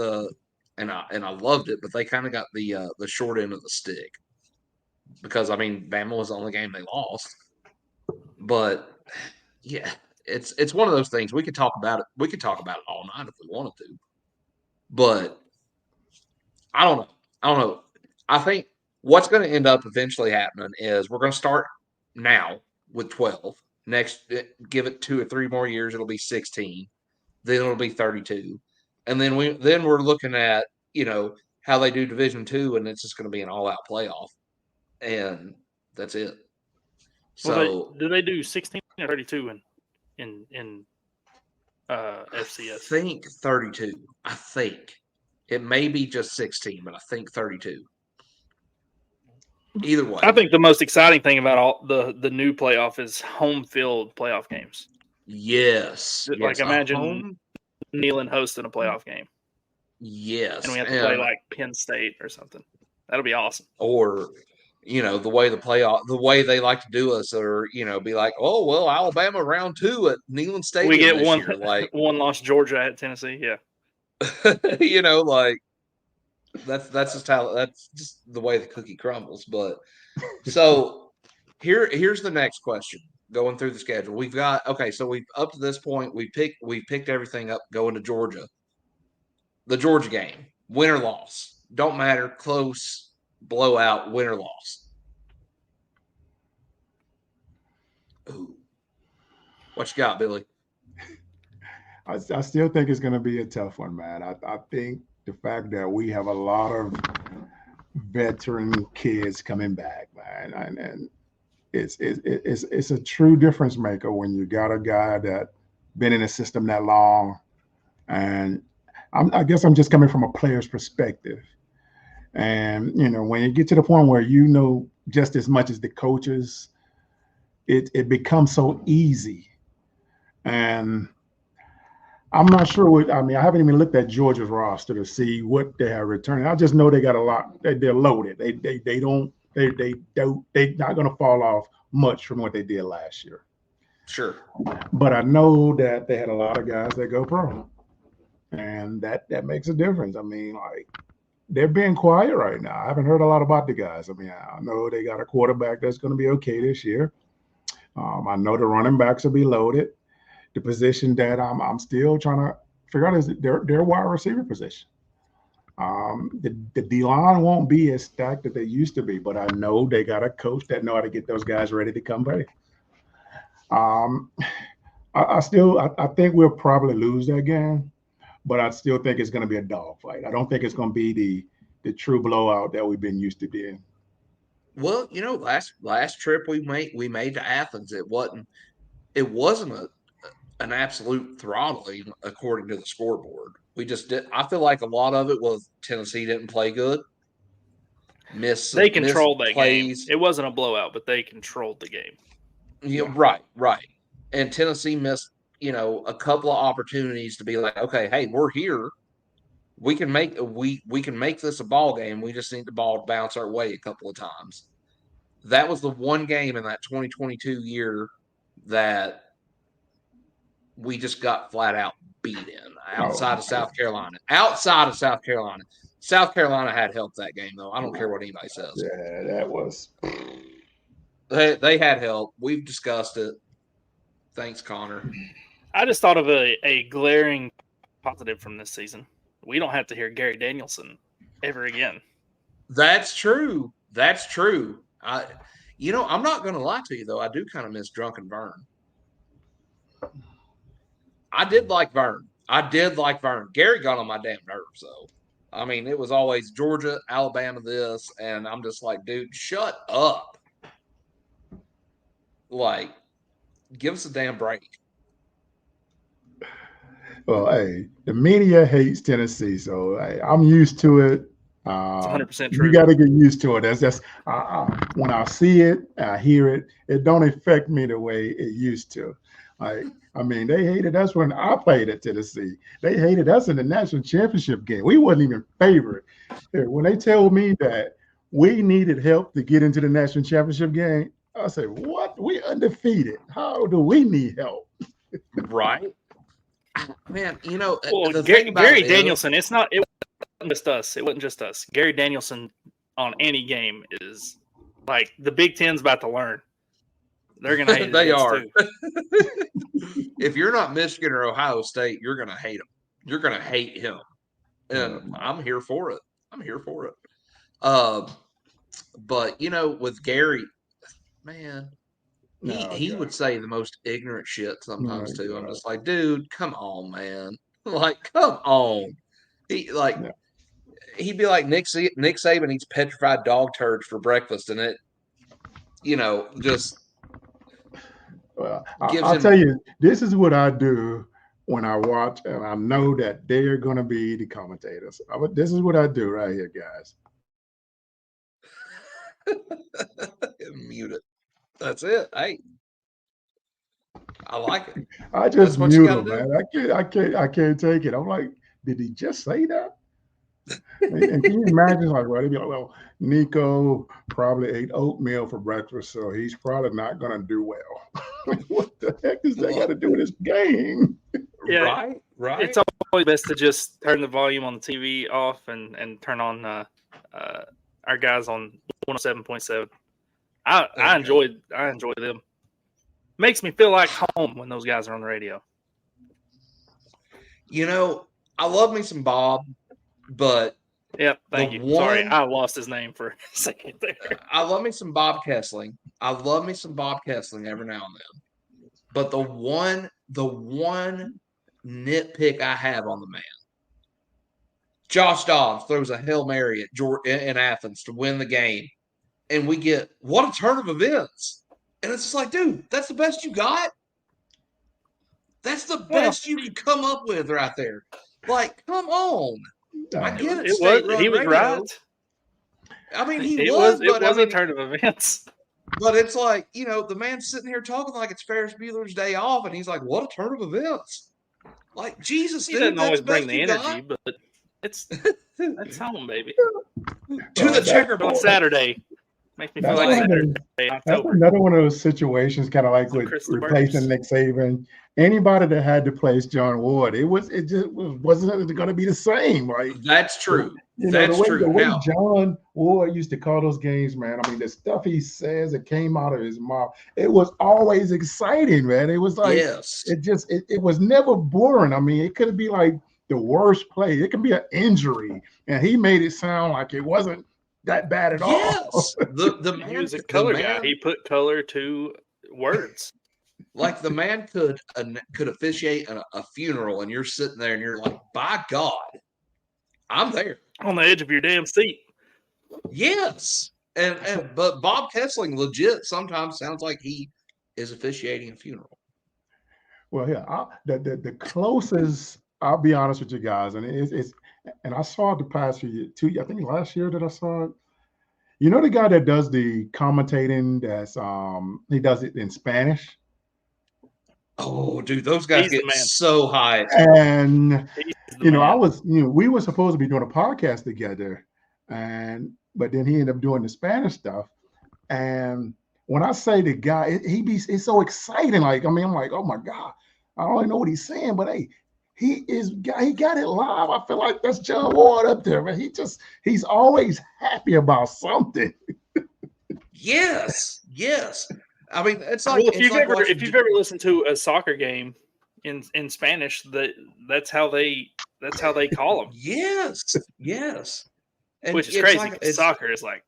and I loved it, but they kind of got the short end of the stick because I mean Bama was the only game they lost. But yeah, it's one of those things we could talk about it. We could talk about it all night if we wanted to. But I don't know. I think what's going to end up eventually happening is we're going to start now with 12. Next, give it 2 or 3 more years, it'll be 16. Then it'll be 32, and then we're looking at how they do Division II, and it's just going to be an all-out playoff, and that's it. So do they do 16 or 32 in FCS? I think 32. I think it may be just 16, but I think 32. Either way, I think the most exciting thing about all the new playoff is home field playoff games. Yes. Like imagine Neyland hosting a playoff game. Yes. And we have to play like Penn State or something. That'll be awesome. Or the way they like to do us, or be like, oh well, Alabama round 2 at Neyland Stadium. We get this one year. Like one lost Georgia at Tennessee. Yeah. Like that's just the way the cookie crumbles. But so here's the next question. Going through the schedule, we've got so we've up to this point we picked everything up going to Georgia. The Georgia game, win or loss, don't matter, close, blowout, win or loss. Ooh. What you got, Billy? I still think it's going to be a tough one, man. I think the fact that we have a lot of veteran kids coming back, man, and it's a true difference maker when you got a guy that been in the system that long. And I guess I'm just coming from a player's perspective. And when you get to the point where just as much as the coaches, it becomes so easy. And I'm not sure I haven't even looked at Georgia's roster to see what they have returned. I just know they got a lot. They're loaded. They're not going to fall off much from what they did last year. Sure. But I know that they had a lot of guys that go pro, and that makes a difference. They're being quiet right now. I haven't heard a lot about the guys. I know they got a quarterback that's going to be okay this year. I know the running backs will be loaded. The position that I'm still trying to figure out is their wide receiver position. The D-line won't be as stacked as they used to be, but I know they got a coach that know how to get those guys ready to come play. I think we'll probably lose that game, but I still think it's going to be a dogfight. I don't think it's going to be the true blowout that we've been used to being. Well, last trip we made to Athens, it wasn't an absolute throttling according to the scoreboard. We just did. I feel like a lot of it was Tennessee didn't play good. They controlled that plays. game. It wasn't a blowout, but they controlled the game. Yeah, right. And Tennessee missed, a couple of opportunities to be like, okay, hey, we're here. We can make this a ball game. We just need the ball to bounce our way a couple of times. That was the one game in that 2022 year that we just got flat out beat in outside of South Carolina. South Carolina had help that game, though. I don't care what anybody says. Yeah, that was. They had help. We've discussed it. Thanks, Connor. I just thought of a glaring positive from this season. We don't have to hear Gary Danielson ever again. That's true. I'm not going to lie to you, though. I do kind of miss Drunken Vern. I did like Vern. Gary got on my damn nerves, though. It was always Georgia, Alabama, this, and I'm just like, dude, shut up. Like, give us a damn break. Well, hey, the media hates Tennessee, so I'm used to it. It's 100% true. You got to get used to it. That's just when I see it, I hear it. It don't affect me the way it used to. They hated us when I played at Tennessee. They hated us in the national championship game. We wasn't even favored. When they told me that we needed help to get into the national championship game, I said, "What? We undefeated. How do we need help?" Right, man. Gary Danielson. It wasn't just us. It wasn't just us. Gary Danielson on any game is like the Big Ten's about to learn. They're gonna hate. They are. If you're not Michigan or Ohio State, you're gonna hate him. You're gonna hate him, and I'm here for it. But with Gary, man, He would say the most ignorant shit sometimes too. I'm just like, dude, come on, man. Like, come on. He'd be like Nick Saban eats petrified dog turds for breakfast, and it, just Well, gives I'll him. tell you, this is what I do when I watch, and I know that they're going to be the commentators. This is what I do right here, guys. Mute it. That's it. Hey, I like it. I just mute them, man. I can't take it. I'm like, did he just say that? And can you imagine, like, well, they'd be like, well, Nico probably ate oatmeal for breakfast, so he's probably not going to do well. What the heck does that got to do with this game? Yeah, right. It's always best to just turn the volume on the TV off and turn on our guys on 107.7. I enjoy them. Makes me feel like home when those guys are on the radio. I love me some Bob, but thank you. Sorry, I lost his name for a second there. I love me some Bob Kessling. Every now and then. But the one nitpick I have on the man, Josh Dobbs throws a Hail Mary in Athens to win the game, and we get what a turn of events. And it's just like, dude, that's the best you got? That's the best you could come up with right there. Like, come on. I get it. He was right. I mean, it was a turn of events. But it's like, the man's sitting here talking like it's Ferris Bueller's Day Off, and he's like, what a turn of events. Like, Jesus, he doesn't always bring the energy, but that's home, baby. To the checkerboard. On Saturday. Makes me feel like Saturday. That's another one of those situations, kind of like with replacing Nick Saban. Anybody that had to place John Ward, it just wasn't going to be the same, right? That's true. The way John Ward used to call those games, man. I mean, the stuff he says that came out of his mouth, it was always exciting, man. It was like, it was never boring. I mean, it could be like the worst play. It could be an injury, and he made it sound like it wasn't that bad at all. Yes, he was a color guy. He put color to words. Like the man could officiate a funeral, and you're sitting there, and you're like, by God, I'm there on the edge of your damn seat. Yes, but Bob Kessling legit sometimes sounds like he is officiating a funeral. Well, yeah, the closest. I'll be honest with you guys, and it's and I saw it the past few years, I think last year that I saw it. The guy that does the commentating, he does it in Spanish. Oh, dude, those guys get so high. And we were supposed to be doing a podcast together, but then he ended up doing the Spanish stuff. And when I say the guy, it's so exciting. Like, I mean, I'm like, oh my God, I don't even know what he's saying, but hey, he got it live. I feel like that's John Ward up there, man. He's always happy about something. Yes. I mean, it's like if you've ever listened to a soccer game in Spanish, that's how they call them. Yes. And which is crazy. Soccer is like,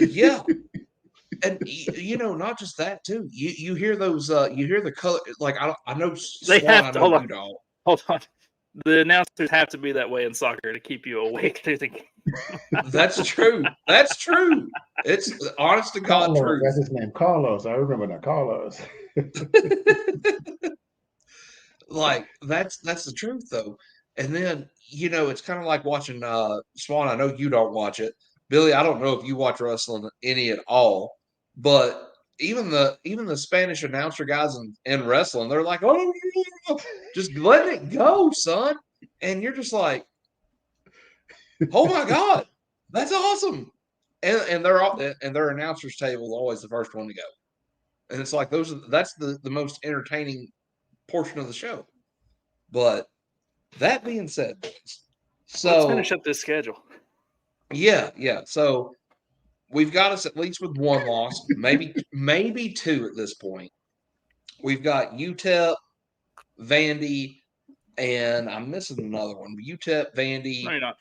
yeah. And not just that too. You hear those. You hear the color. Like I know. They have to hold on. The announcers have to be that way in soccer to keep you awake through the game. That's true. It's honest to God truth. That's his name, Carlos. I remember that, Carlos. Like that's the truth though. And then it's kind of like watching Swan. I know you don't watch it, Billy. I don't know if you watch wrestling any at all, but even the Spanish announcer guys in wrestling, they're like, oh, just let it go, son. And you're just like, oh my God, that's awesome. And their announcers table is always the first one to go. And it's like that's the most entertaining portion of the show. But that being said, so let's finish up this schedule. Yeah. So we've got us at least with one loss, maybe two at this point. We've got UTEP, Vandy, and I'm missing another one. UTEP, Vandy. No, you're not.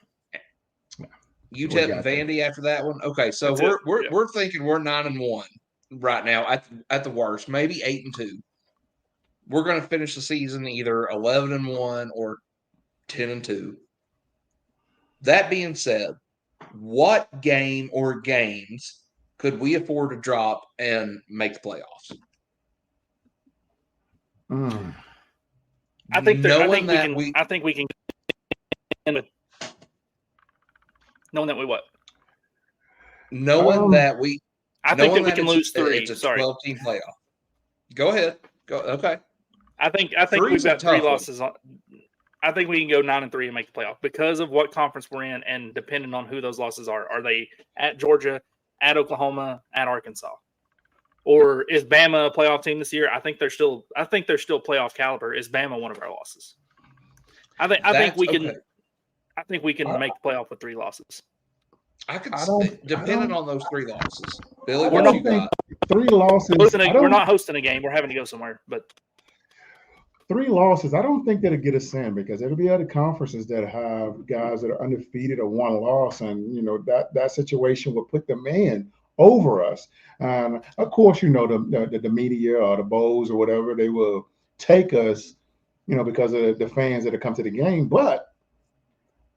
UTEP and Vandy after that one. Okay, so we're thinking we're 9-1. right now at the worst, maybe 8-2. We're going to finish the season either 11-1 or 10-2. That being said, what game or games could we afford to drop and make the playoffs? I think knowing that I think we can end with knowing that we what? Knowing that we I think that we can lose 3. It's a 12-team playoff. Go ahead. Go. Okay. I think we've got 3 losses on. I think we can go 9-3 and make the playoff because of what conference we're in, and depending on who those losses are. Are they at Georgia, at Oklahoma, at Arkansas, or is Bama a playoff team this year? I think they're still playoff caliber. Is Bama one of our losses? I think we can. Okay. I think we can make the playoff with 3 losses. Depending on those 3 losses. Billy, what you got? 3 losses. We're not hosting a game. We're having to go somewhere, but 3 losses, I don't think that'll get us in because there'll be other conferences that have guys that are undefeated or 1 loss, and that situation will put them in over us. And of course, the media or the bowls or whatever, they will take us, because of the fans that have come to the game. But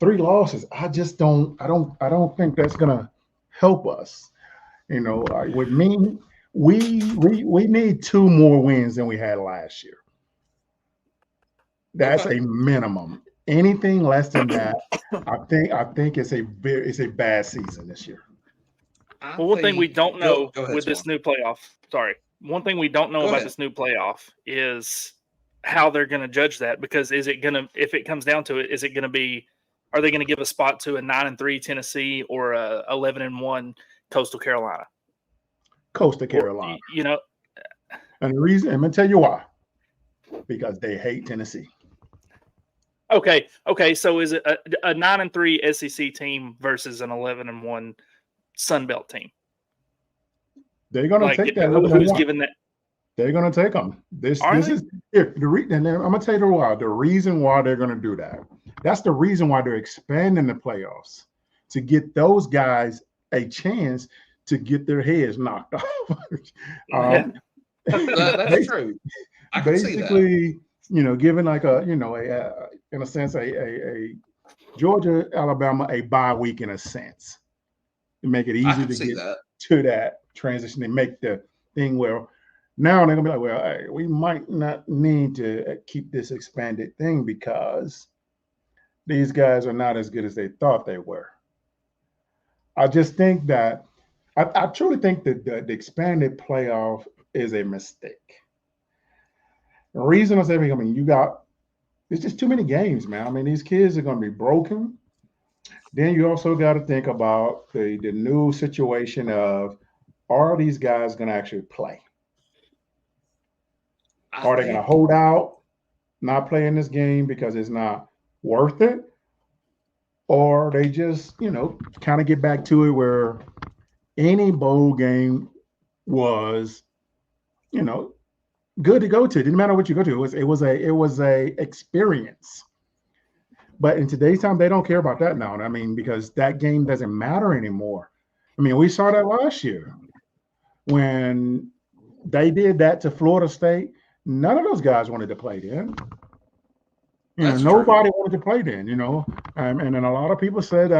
3 losses, I don't think that's gonna help us. With me, we need 2 more wins than we had last year. That's a minimum. Anything less than that, I think it's a bad season this year. Well, one thing we don't know with this new playoff. Sorry, one thing we don't know about this new playoff is how they're going to judge that. Because if it comes down to it, is it going to be? Are they going to give a spot to a 9-3 Tennessee or a 11-1 Coastal Carolina? Coastal Carolina. Or, and the reason, I'm going to tell you why. Because they hate Tennessee. Okay. So is it a 9-3 SEC team versus an 11-1 Sun Belt team? They're going to take that. Who's given that? They're going to take them. This is and I'm going to tell you why. The reason why they're going to do that. That's the reason why they're expanding the playoffs, to get those guys a chance to get their heads knocked off. That's true. I can basically, see that. Giving like in a sense, a Georgia, Alabama, a bye week in a sense, to make it easy to get to that transition and make the thing where now they're gonna be like, well, hey, we might not need to keep this expanded thing because these guys are not as good as they thought they were. I just think that I truly think that the expanded playoff is a mistake. The reason I say, it's just too many games, man. I mean, these kids are going to be broken. Then you also got to think about the new situation of, are these guys going to actually play? Are they going to hold out, not play in this game because it's not worth it? Or they just, kind of get back to it where any bowl game was, good to go to. It didn't matter what you go to. It was a experience. But in today's time, they don't care about that now. I mean, because that game doesn't matter anymore. I mean, we saw that last year when they did that to Florida State. None of those guys wanted to play then. Nobody wanted to play then. And then a lot of people said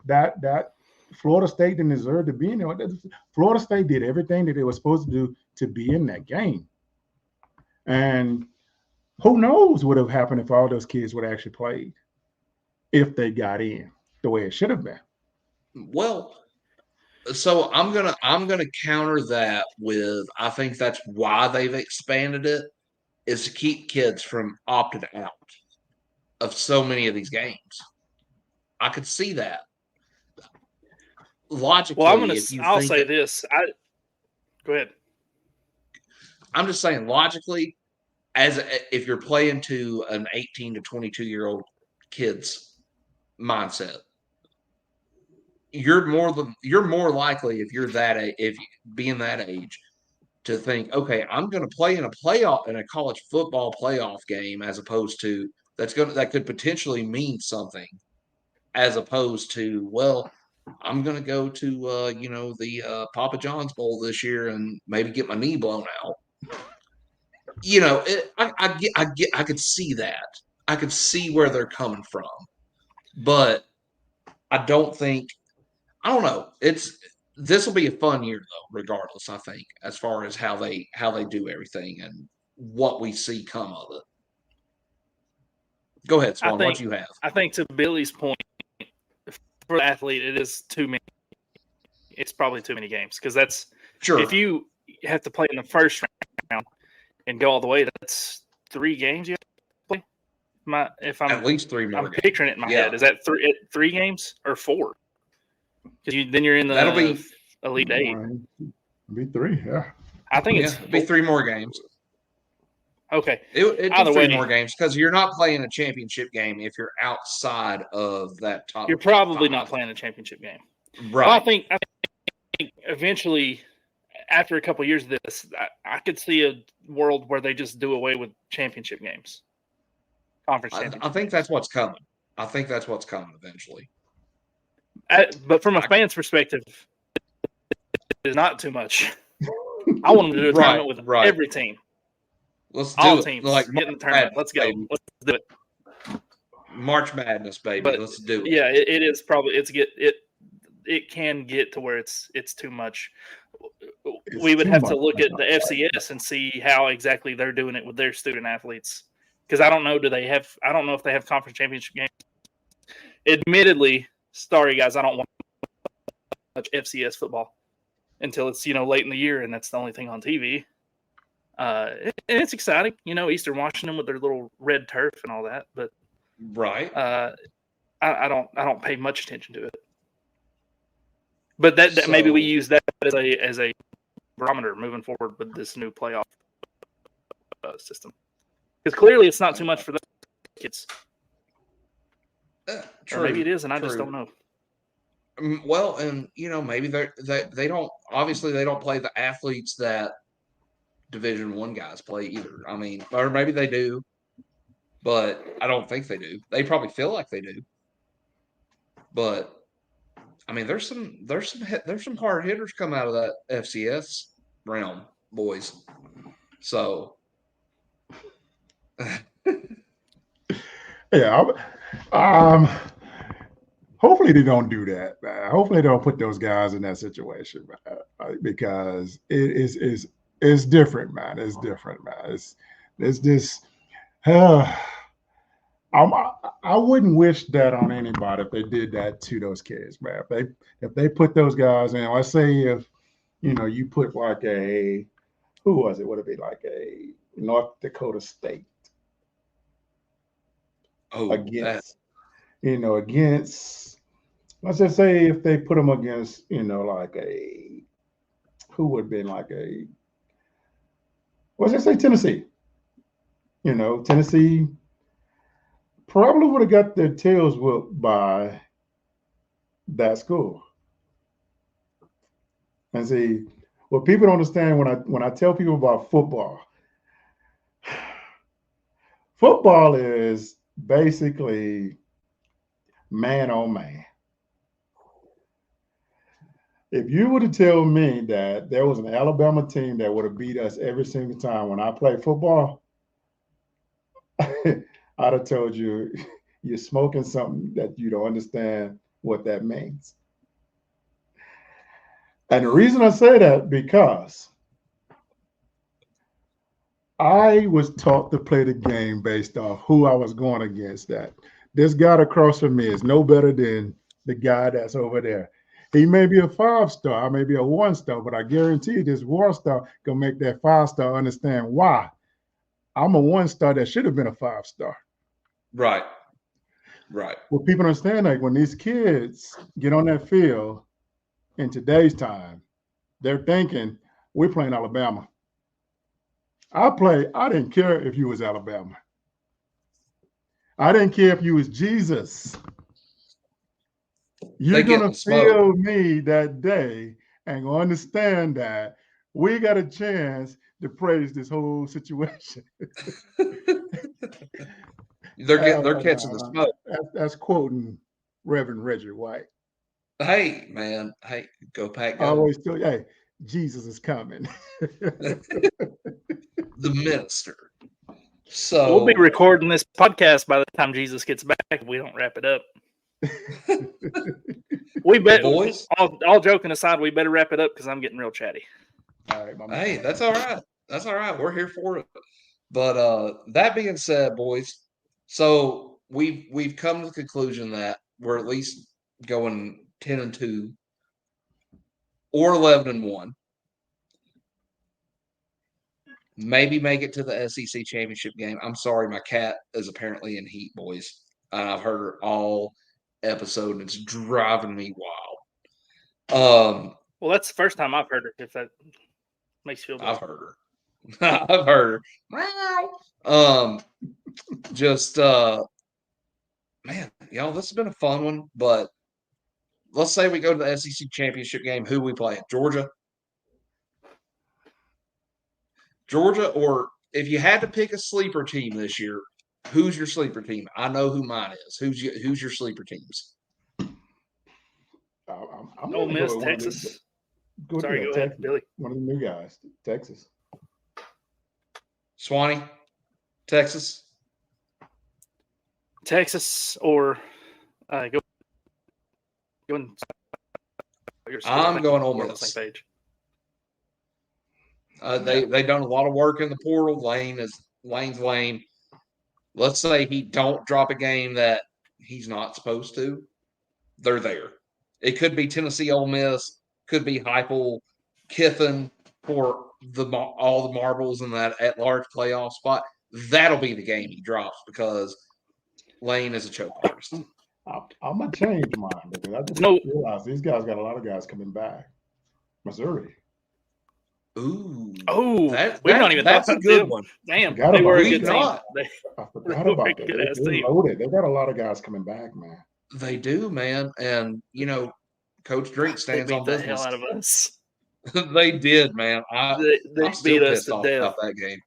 that Florida State didn't deserve to be in there. Florida State did everything that they were supposed to do to be in that game. And who knows what would have happened if all those kids would have actually played, if they got in the way it should have been. Well, so I'm gonna counter that with, I think that's why they've expanded it, is to keep kids from opting out of so many of these games. I could see that. Logically, well, I'll say this. Go ahead. I'm just saying, logically, if you're playing to an 18 to 22-year-old kid's mindset, you're more likely, if you're being that age, to think, okay, I'm going to play in a college football playoff game, as opposed to that could potentially mean something, as opposed to, well, I'm going to go to, the Papa John's Bowl this year and maybe get my knee blown out. I could see that. I could see where they're coming from, but I don't know. This will be a fun year though, regardless. I think as far as how they do everything and what we see come of it. Go ahead, Swan. What you have? I think to Billy's point, for the athlete, it is too many. It's probably too many games because that's Sure. If you have to play in the first round and go all the way, that's 3 games you have to play. If I'm at least 3 more. I'm picturing it in my head. Is that 3 games or 4? Because then you're in the That'll be Elite 8. Be 3, yeah. I think it's be 3 more games. Okay. It'd be 3 more games because you're not playing a championship game if you're outside of that top. You're probably not playing a championship game. Right. Well, I think eventually, after a couple of years of this, I could see a world where they just do away with championship games. Conference championship. I think that's what's coming. I think that's what's coming eventually. But from a fan's perspective, it's not too much. I want them to do a tournament with every team. Let's do all it. Teams like get in the tournament. Let's go. Baby. Let's do it. March Madness, baby. But, let's do it. Yeah, it is probably it can get to where it's too much. We would have to look at the FCS and see how exactly they're doing it with their student athletes. Because I don't know if they have conference championship games. Admittedly, sorry guys, I don't want much FCS football until it's late in the year and that's the only thing on TV. And it's exciting, Eastern Washington with their little red turf and all that. But I don't pay much attention to it. But that maybe we use that as a barometer moving forward with this new playoff system. Because clearly it's not too much for the kids. True, or maybe it is, and I just don't know. Well, and maybe they don't. Obviously, they don't play the athletes that Division I guys play either. I mean, or maybe they do, but I don't think they do. They probably feel like they do, but I mean, there's some hard hitters come out of that FCS realm, boys. So, yeah. Hopefully they don't do that, man. Hopefully they don't put those guys in that situation, man, because it's different, man. It's different, man. It's just. I wouldn't wish that on anybody if they did that to those kids, man. If they put those guys in, let's say if you put like who was it? Would it be like a North Dakota State? Against let's just say if they put them against like who would be like let's just say Tennessee. Tennessee probably would have got their tails whooped by that school. And see, what people don't understand when I tell people about football is basically man on man. If you were to tell me that there was an Alabama team that would have beat us every single time when I played football, I'd have told you you're smoking something that you don't understand what that means. And the reason I say that because I was taught to play the game based off who I was going against. That this guy across from me is no better than the guy that's over there. He may be a 5-star, I may be a 1-star, but I guarantee this 1-star gonna make that 5-star understand why I'm a 1-star that should have been a 5-star. Right. Well, people understand that when these kids get on that field in today's time, they're thinking we're playing Alabama. I didn't care if you was Alabama. I didn't care if you was Jesus. You're going to feel me that day and understand that we got a chance to praise this whole situation. They're catching the smoke. That's quoting Reverend Reggie White. Hey, man. Hey, go Pack, I go. always tell you, hey, Jesus is coming. The minister. We'll be So, recording this podcast by the time Jesus gets back if we don't wrap it up. We bet, boys, all joking aside, we better wrap it up because I'm getting real chatty. All right, my man. hey, that's all right. That's all right. We're here for it. But that being said, boys, so we've come to the conclusion that we're at least going 10-2 or 11-1. Maybe make it to the SEC championship game. I'm sorry, my cat is apparently in heat, boys. And I've heard her all episode, and it's driving me wild. Well, that's the first time I've heard it. If that makes you feel I've better. heard her. I've heard her. Just man, y'all, this has been a fun one. But let's say we go to the SEC championship game. Who we play? Georgia. Georgia, or if you had to pick a sleeper team this year, who's your sleeper team? I know who mine is. Who's your sleeper teams? I'm Ole going to Miss, go with Texas. go Sorry, go Texas. ahead, Billy. One of the new guys, Texas. Swanee, Texas. Texas or go. I'm going Ole We're on the Miss. same page. They done a lot of work in the portal. Lane's Lane. Let's say he don't drop a game that he's not supposed to. They're there. It could be Tennessee, Ole Miss. Could be Heupel, Kiffin for all the marbles in that at-large playoff spot. That'll be the game he drops because Lane is a choke artist. I'm going to change mine because I just realized these guys got a lot of guys coming back. Missouri. Ooh. Oh, we've not even that's thought a good one. Damn, they were a good team. I forgot about that. They're loaded. They got a lot of guys coming back, man. They do, man. And, Coach Drink stands they beat on the business. hell out of us. They did, man. They I'm still beat us pissed to off death. about that game.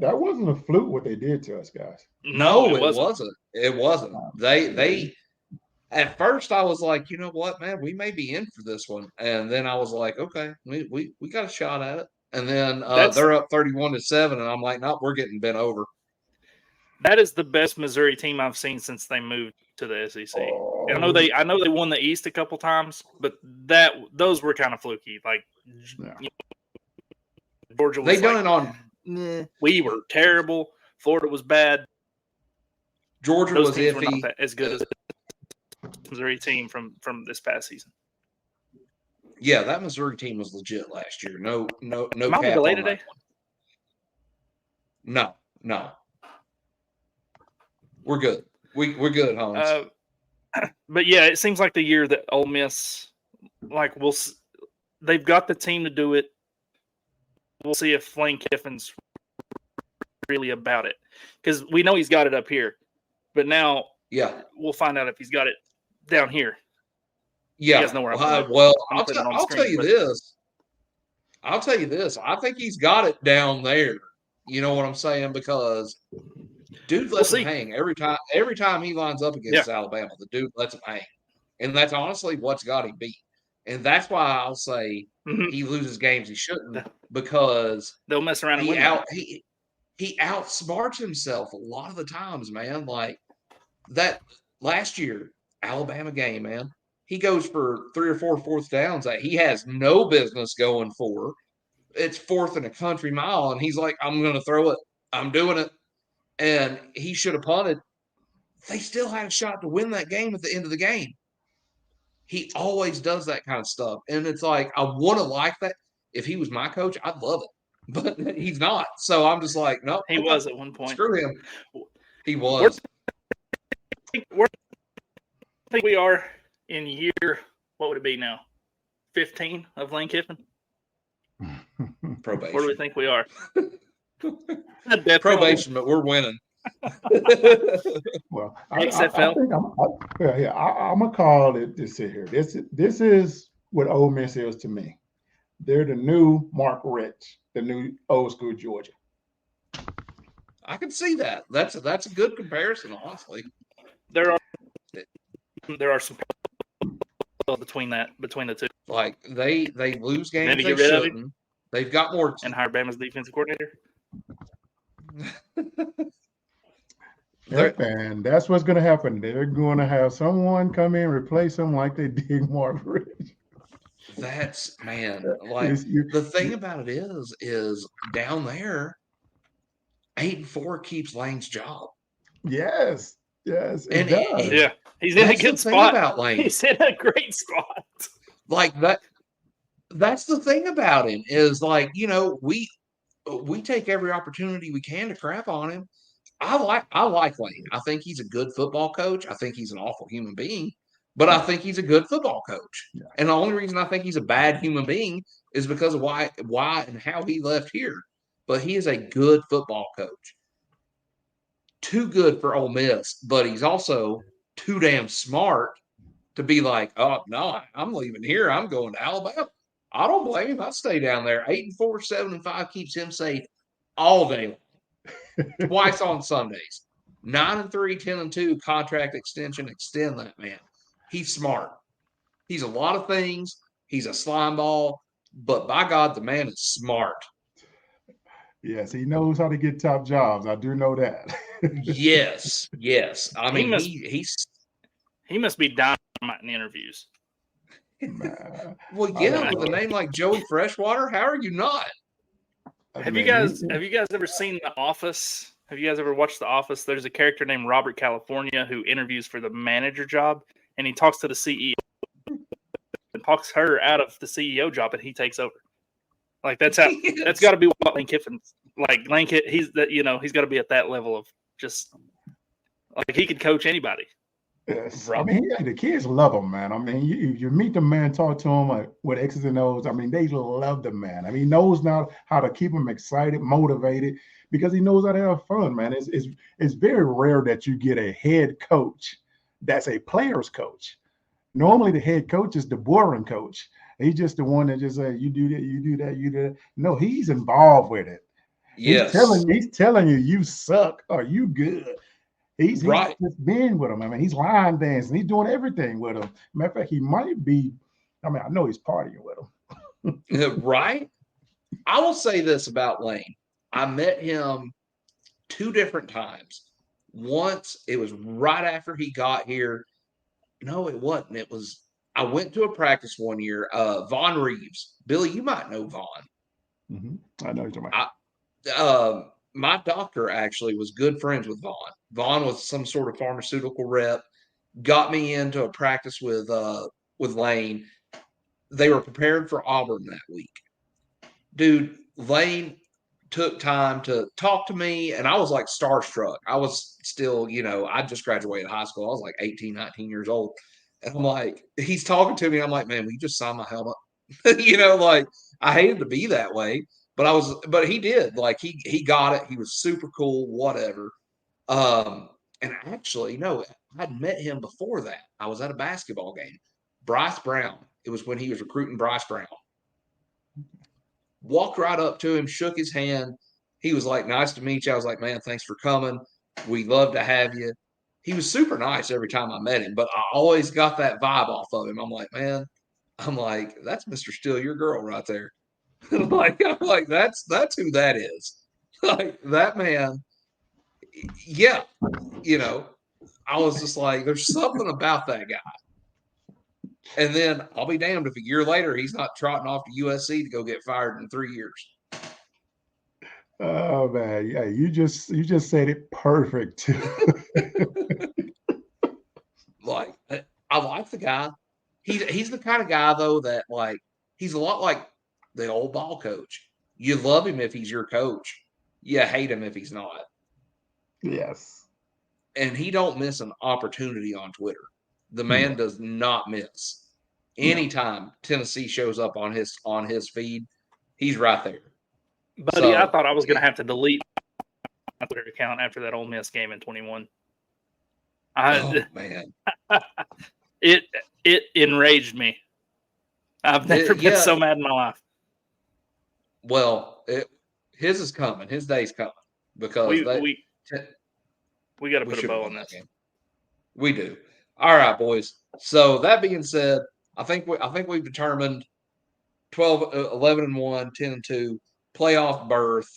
That wasn't a fluke what they did to us, guys. No, it wasn't. It wasn't. They at first I was like, you know what, man, we may be in for this one. And then I was like, okay, we got a shot at it. And then they're up 31-7, and I'm like, nope, we're getting bent over. That is the best Missouri team I've seen since they moved to the SEC. Oh. I know they won the East a couple times, but those were kind of fluky. Like Georgia was done it on. We were terrible. Florida was bad. Georgia those was teams iffy. were not as good as the Missouri team from this past season. Yeah, that Missouri team was legit last year. No Am I cap delay on today? No. We're good. We're good, Hans. But yeah, it seems like the year that Ole Miss, they've got the team to do it. We'll see if Lane Kiffin's really about it, because we know he's got it up here, but now we'll find out if he's got it down here. Yeah. You guys know where I'm I'll tell you this. I'll tell you this. I think he's got it down there. You know what I'm saying? Because dude lets him hang every time he lines up against Alabama. The dude lets him hang, and that's honestly what's got him beat. And that's why I'll say he loses games he shouldn't, because they'll mess around and win. He outsmarts himself a lot of the times, man. Like that last year Alabama game, man. He goes for 3 or 4 fourth downs that he has no business going for. It's 4th and a country mile, and he's like, I'm going to throw it. I'm doing it. And he should have punted. They still had a shot to win that game at the end of the game. He always does that kind of stuff. And it's like, I want to like that. If he was my coach, I'd love it. But he's not. So I'm just like, no. He was at one point. Screw him. He was. I think we are in year, what would it be now? 15 of Lane Kiffin? Probation. Where do we think we are? Probation, but we're winning. Well, XFL. I'm gonna call it this here. This is what Ole Miss is to me. They're the new Mark Rich, the new old school Georgia. I can see that. That's a good comparison, honestly. There are there are some between the two. Like they lose games Maybe they get rid of shouldn't. They've got more. And hire Bama's defensive coordinator. Yep, and that's what's going to happen. They're going to have someone come in, replace them like they did Mark Rich. That's like the thing about it is down there, 8-4 keeps Lane's job. Yes, it And does. Yeah, he's in a That's the good thing spot. about Lane. He's in a great spot. Like that. That's the thing about him is like, we take every opportunity we can to crap on him. I like Lane. I think he's a good football coach. I think he's an awful human being, but I think he's a good football coach. Yeah. And the only reason I think he's a bad human being is because of why and how he left here. But he is a good football coach. Too good for Ole Miss, but he's also too damn smart to be like, oh no, I'm leaving here. I'm going to Alabama. I don't blame him. I stay down there. 8-4, 7-5 keeps him safe all day long. Twice on Sundays. 9-3, 10-2 contract extension. Extend that man. He's smart. He's a lot of things. He's a slime ball, but by God, the man is smart. Yes, he knows how to get top jobs. I do know that. Yes. I mean, he must be dynamite in interviews. Well, yeah, with a name like Joey Freshwater, how are you not? Have you guys ever seen The Office? Have you guys ever watched The Office? There's a character named Robert California who interviews for the manager job, and he talks to the CEO and talks her out of the CEO job, and he takes over. Like that's how that's got to be what Lane Kiffin's like. Lane Kiffin, he's got to be at that level of just like he could coach anybody. Yes. I mean, the kids love him, man. I mean, you meet the man, talk to him like with X's and O's. I mean, they love the man. I mean, he knows now how to keep them excited, motivated, because he knows how to have fun, man. It's very rare that you get a head coach that's a player's coach. Normally, the head coach is the boring coach. He's just the one that just says, you do that, you do that, you do that. No, he's involved with it. Yes. He's telling you suck or you good. He's just being with him. I mean, he's line dancing. He's doing everything with him. Matter of fact, he might be. I mean, I know he's partying with him. Right? I will say this about Lane. I met him 2 different times. Once, it was right after he got here. No, it wasn't. It was, I went to a practice one year. Vaughn Reeves. Billy, you might know Vaughn. Mm-hmm. I know you're talking about. My doctor actually was good friends with Vaughn. Vaughn was some sort of pharmaceutical rep, got me into a practice with Lane. They were prepared for Auburn that week. Dude, Lane took time to talk to me, and I was like starstruck. I was still, I just graduated high school. I was like 18, 19 years old. And I'm like, he's talking to me. I'm like, man, will you just sign my helmet? Like I hated to be that way. But he did. Like he got it. He was super cool, whatever. And actually, no, I'd met him before that. I was at a basketball game. Bryce Brown. It was when he was recruiting Bryce Brown. Walked right up to him, shook his hand. He was like, nice to meet you. I was like, man, thanks for coming. We love to have you. He was super nice every time I met him, but I always got that vibe off of him. I'm like, that's Mr. Steal Your Girl right there. I'm like, that's who that is. Like that man, yeah. I was just like, there's something about that guy. And then I'll be damned if a year later he's not trotting off to USC to go get fired in 3 years. Oh man, yeah, you just said it perfect. Like, I like the guy. He's the kind of guy though that like he's a lot like the old ball coach. You love him if he's your coach. You hate him if he's not. Yes. And he don't miss an opportunity on Twitter. The man does not miss. Anytime Tennessee shows up on his feed, he's right there. Buddy, I thought I was going to have to delete my Twitter account after that Ole Miss game in 21. Oh man, it enraged me. I've never been so mad in my life. Well, his is coming. His day's coming because we got to put a bow on this. We do. All right, boys. So that being said, I think we've determined 12, 11 and 1, 10 and 2, playoff berth.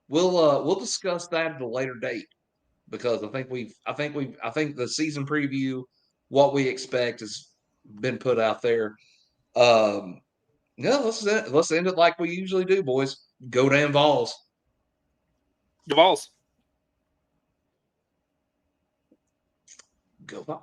We'll discuss that at a later date because I think the season preview, what we expect, has been put out there. Yeah, let's end it like we usually do, boys. Go damn Vols. Go Vols. Go Vols.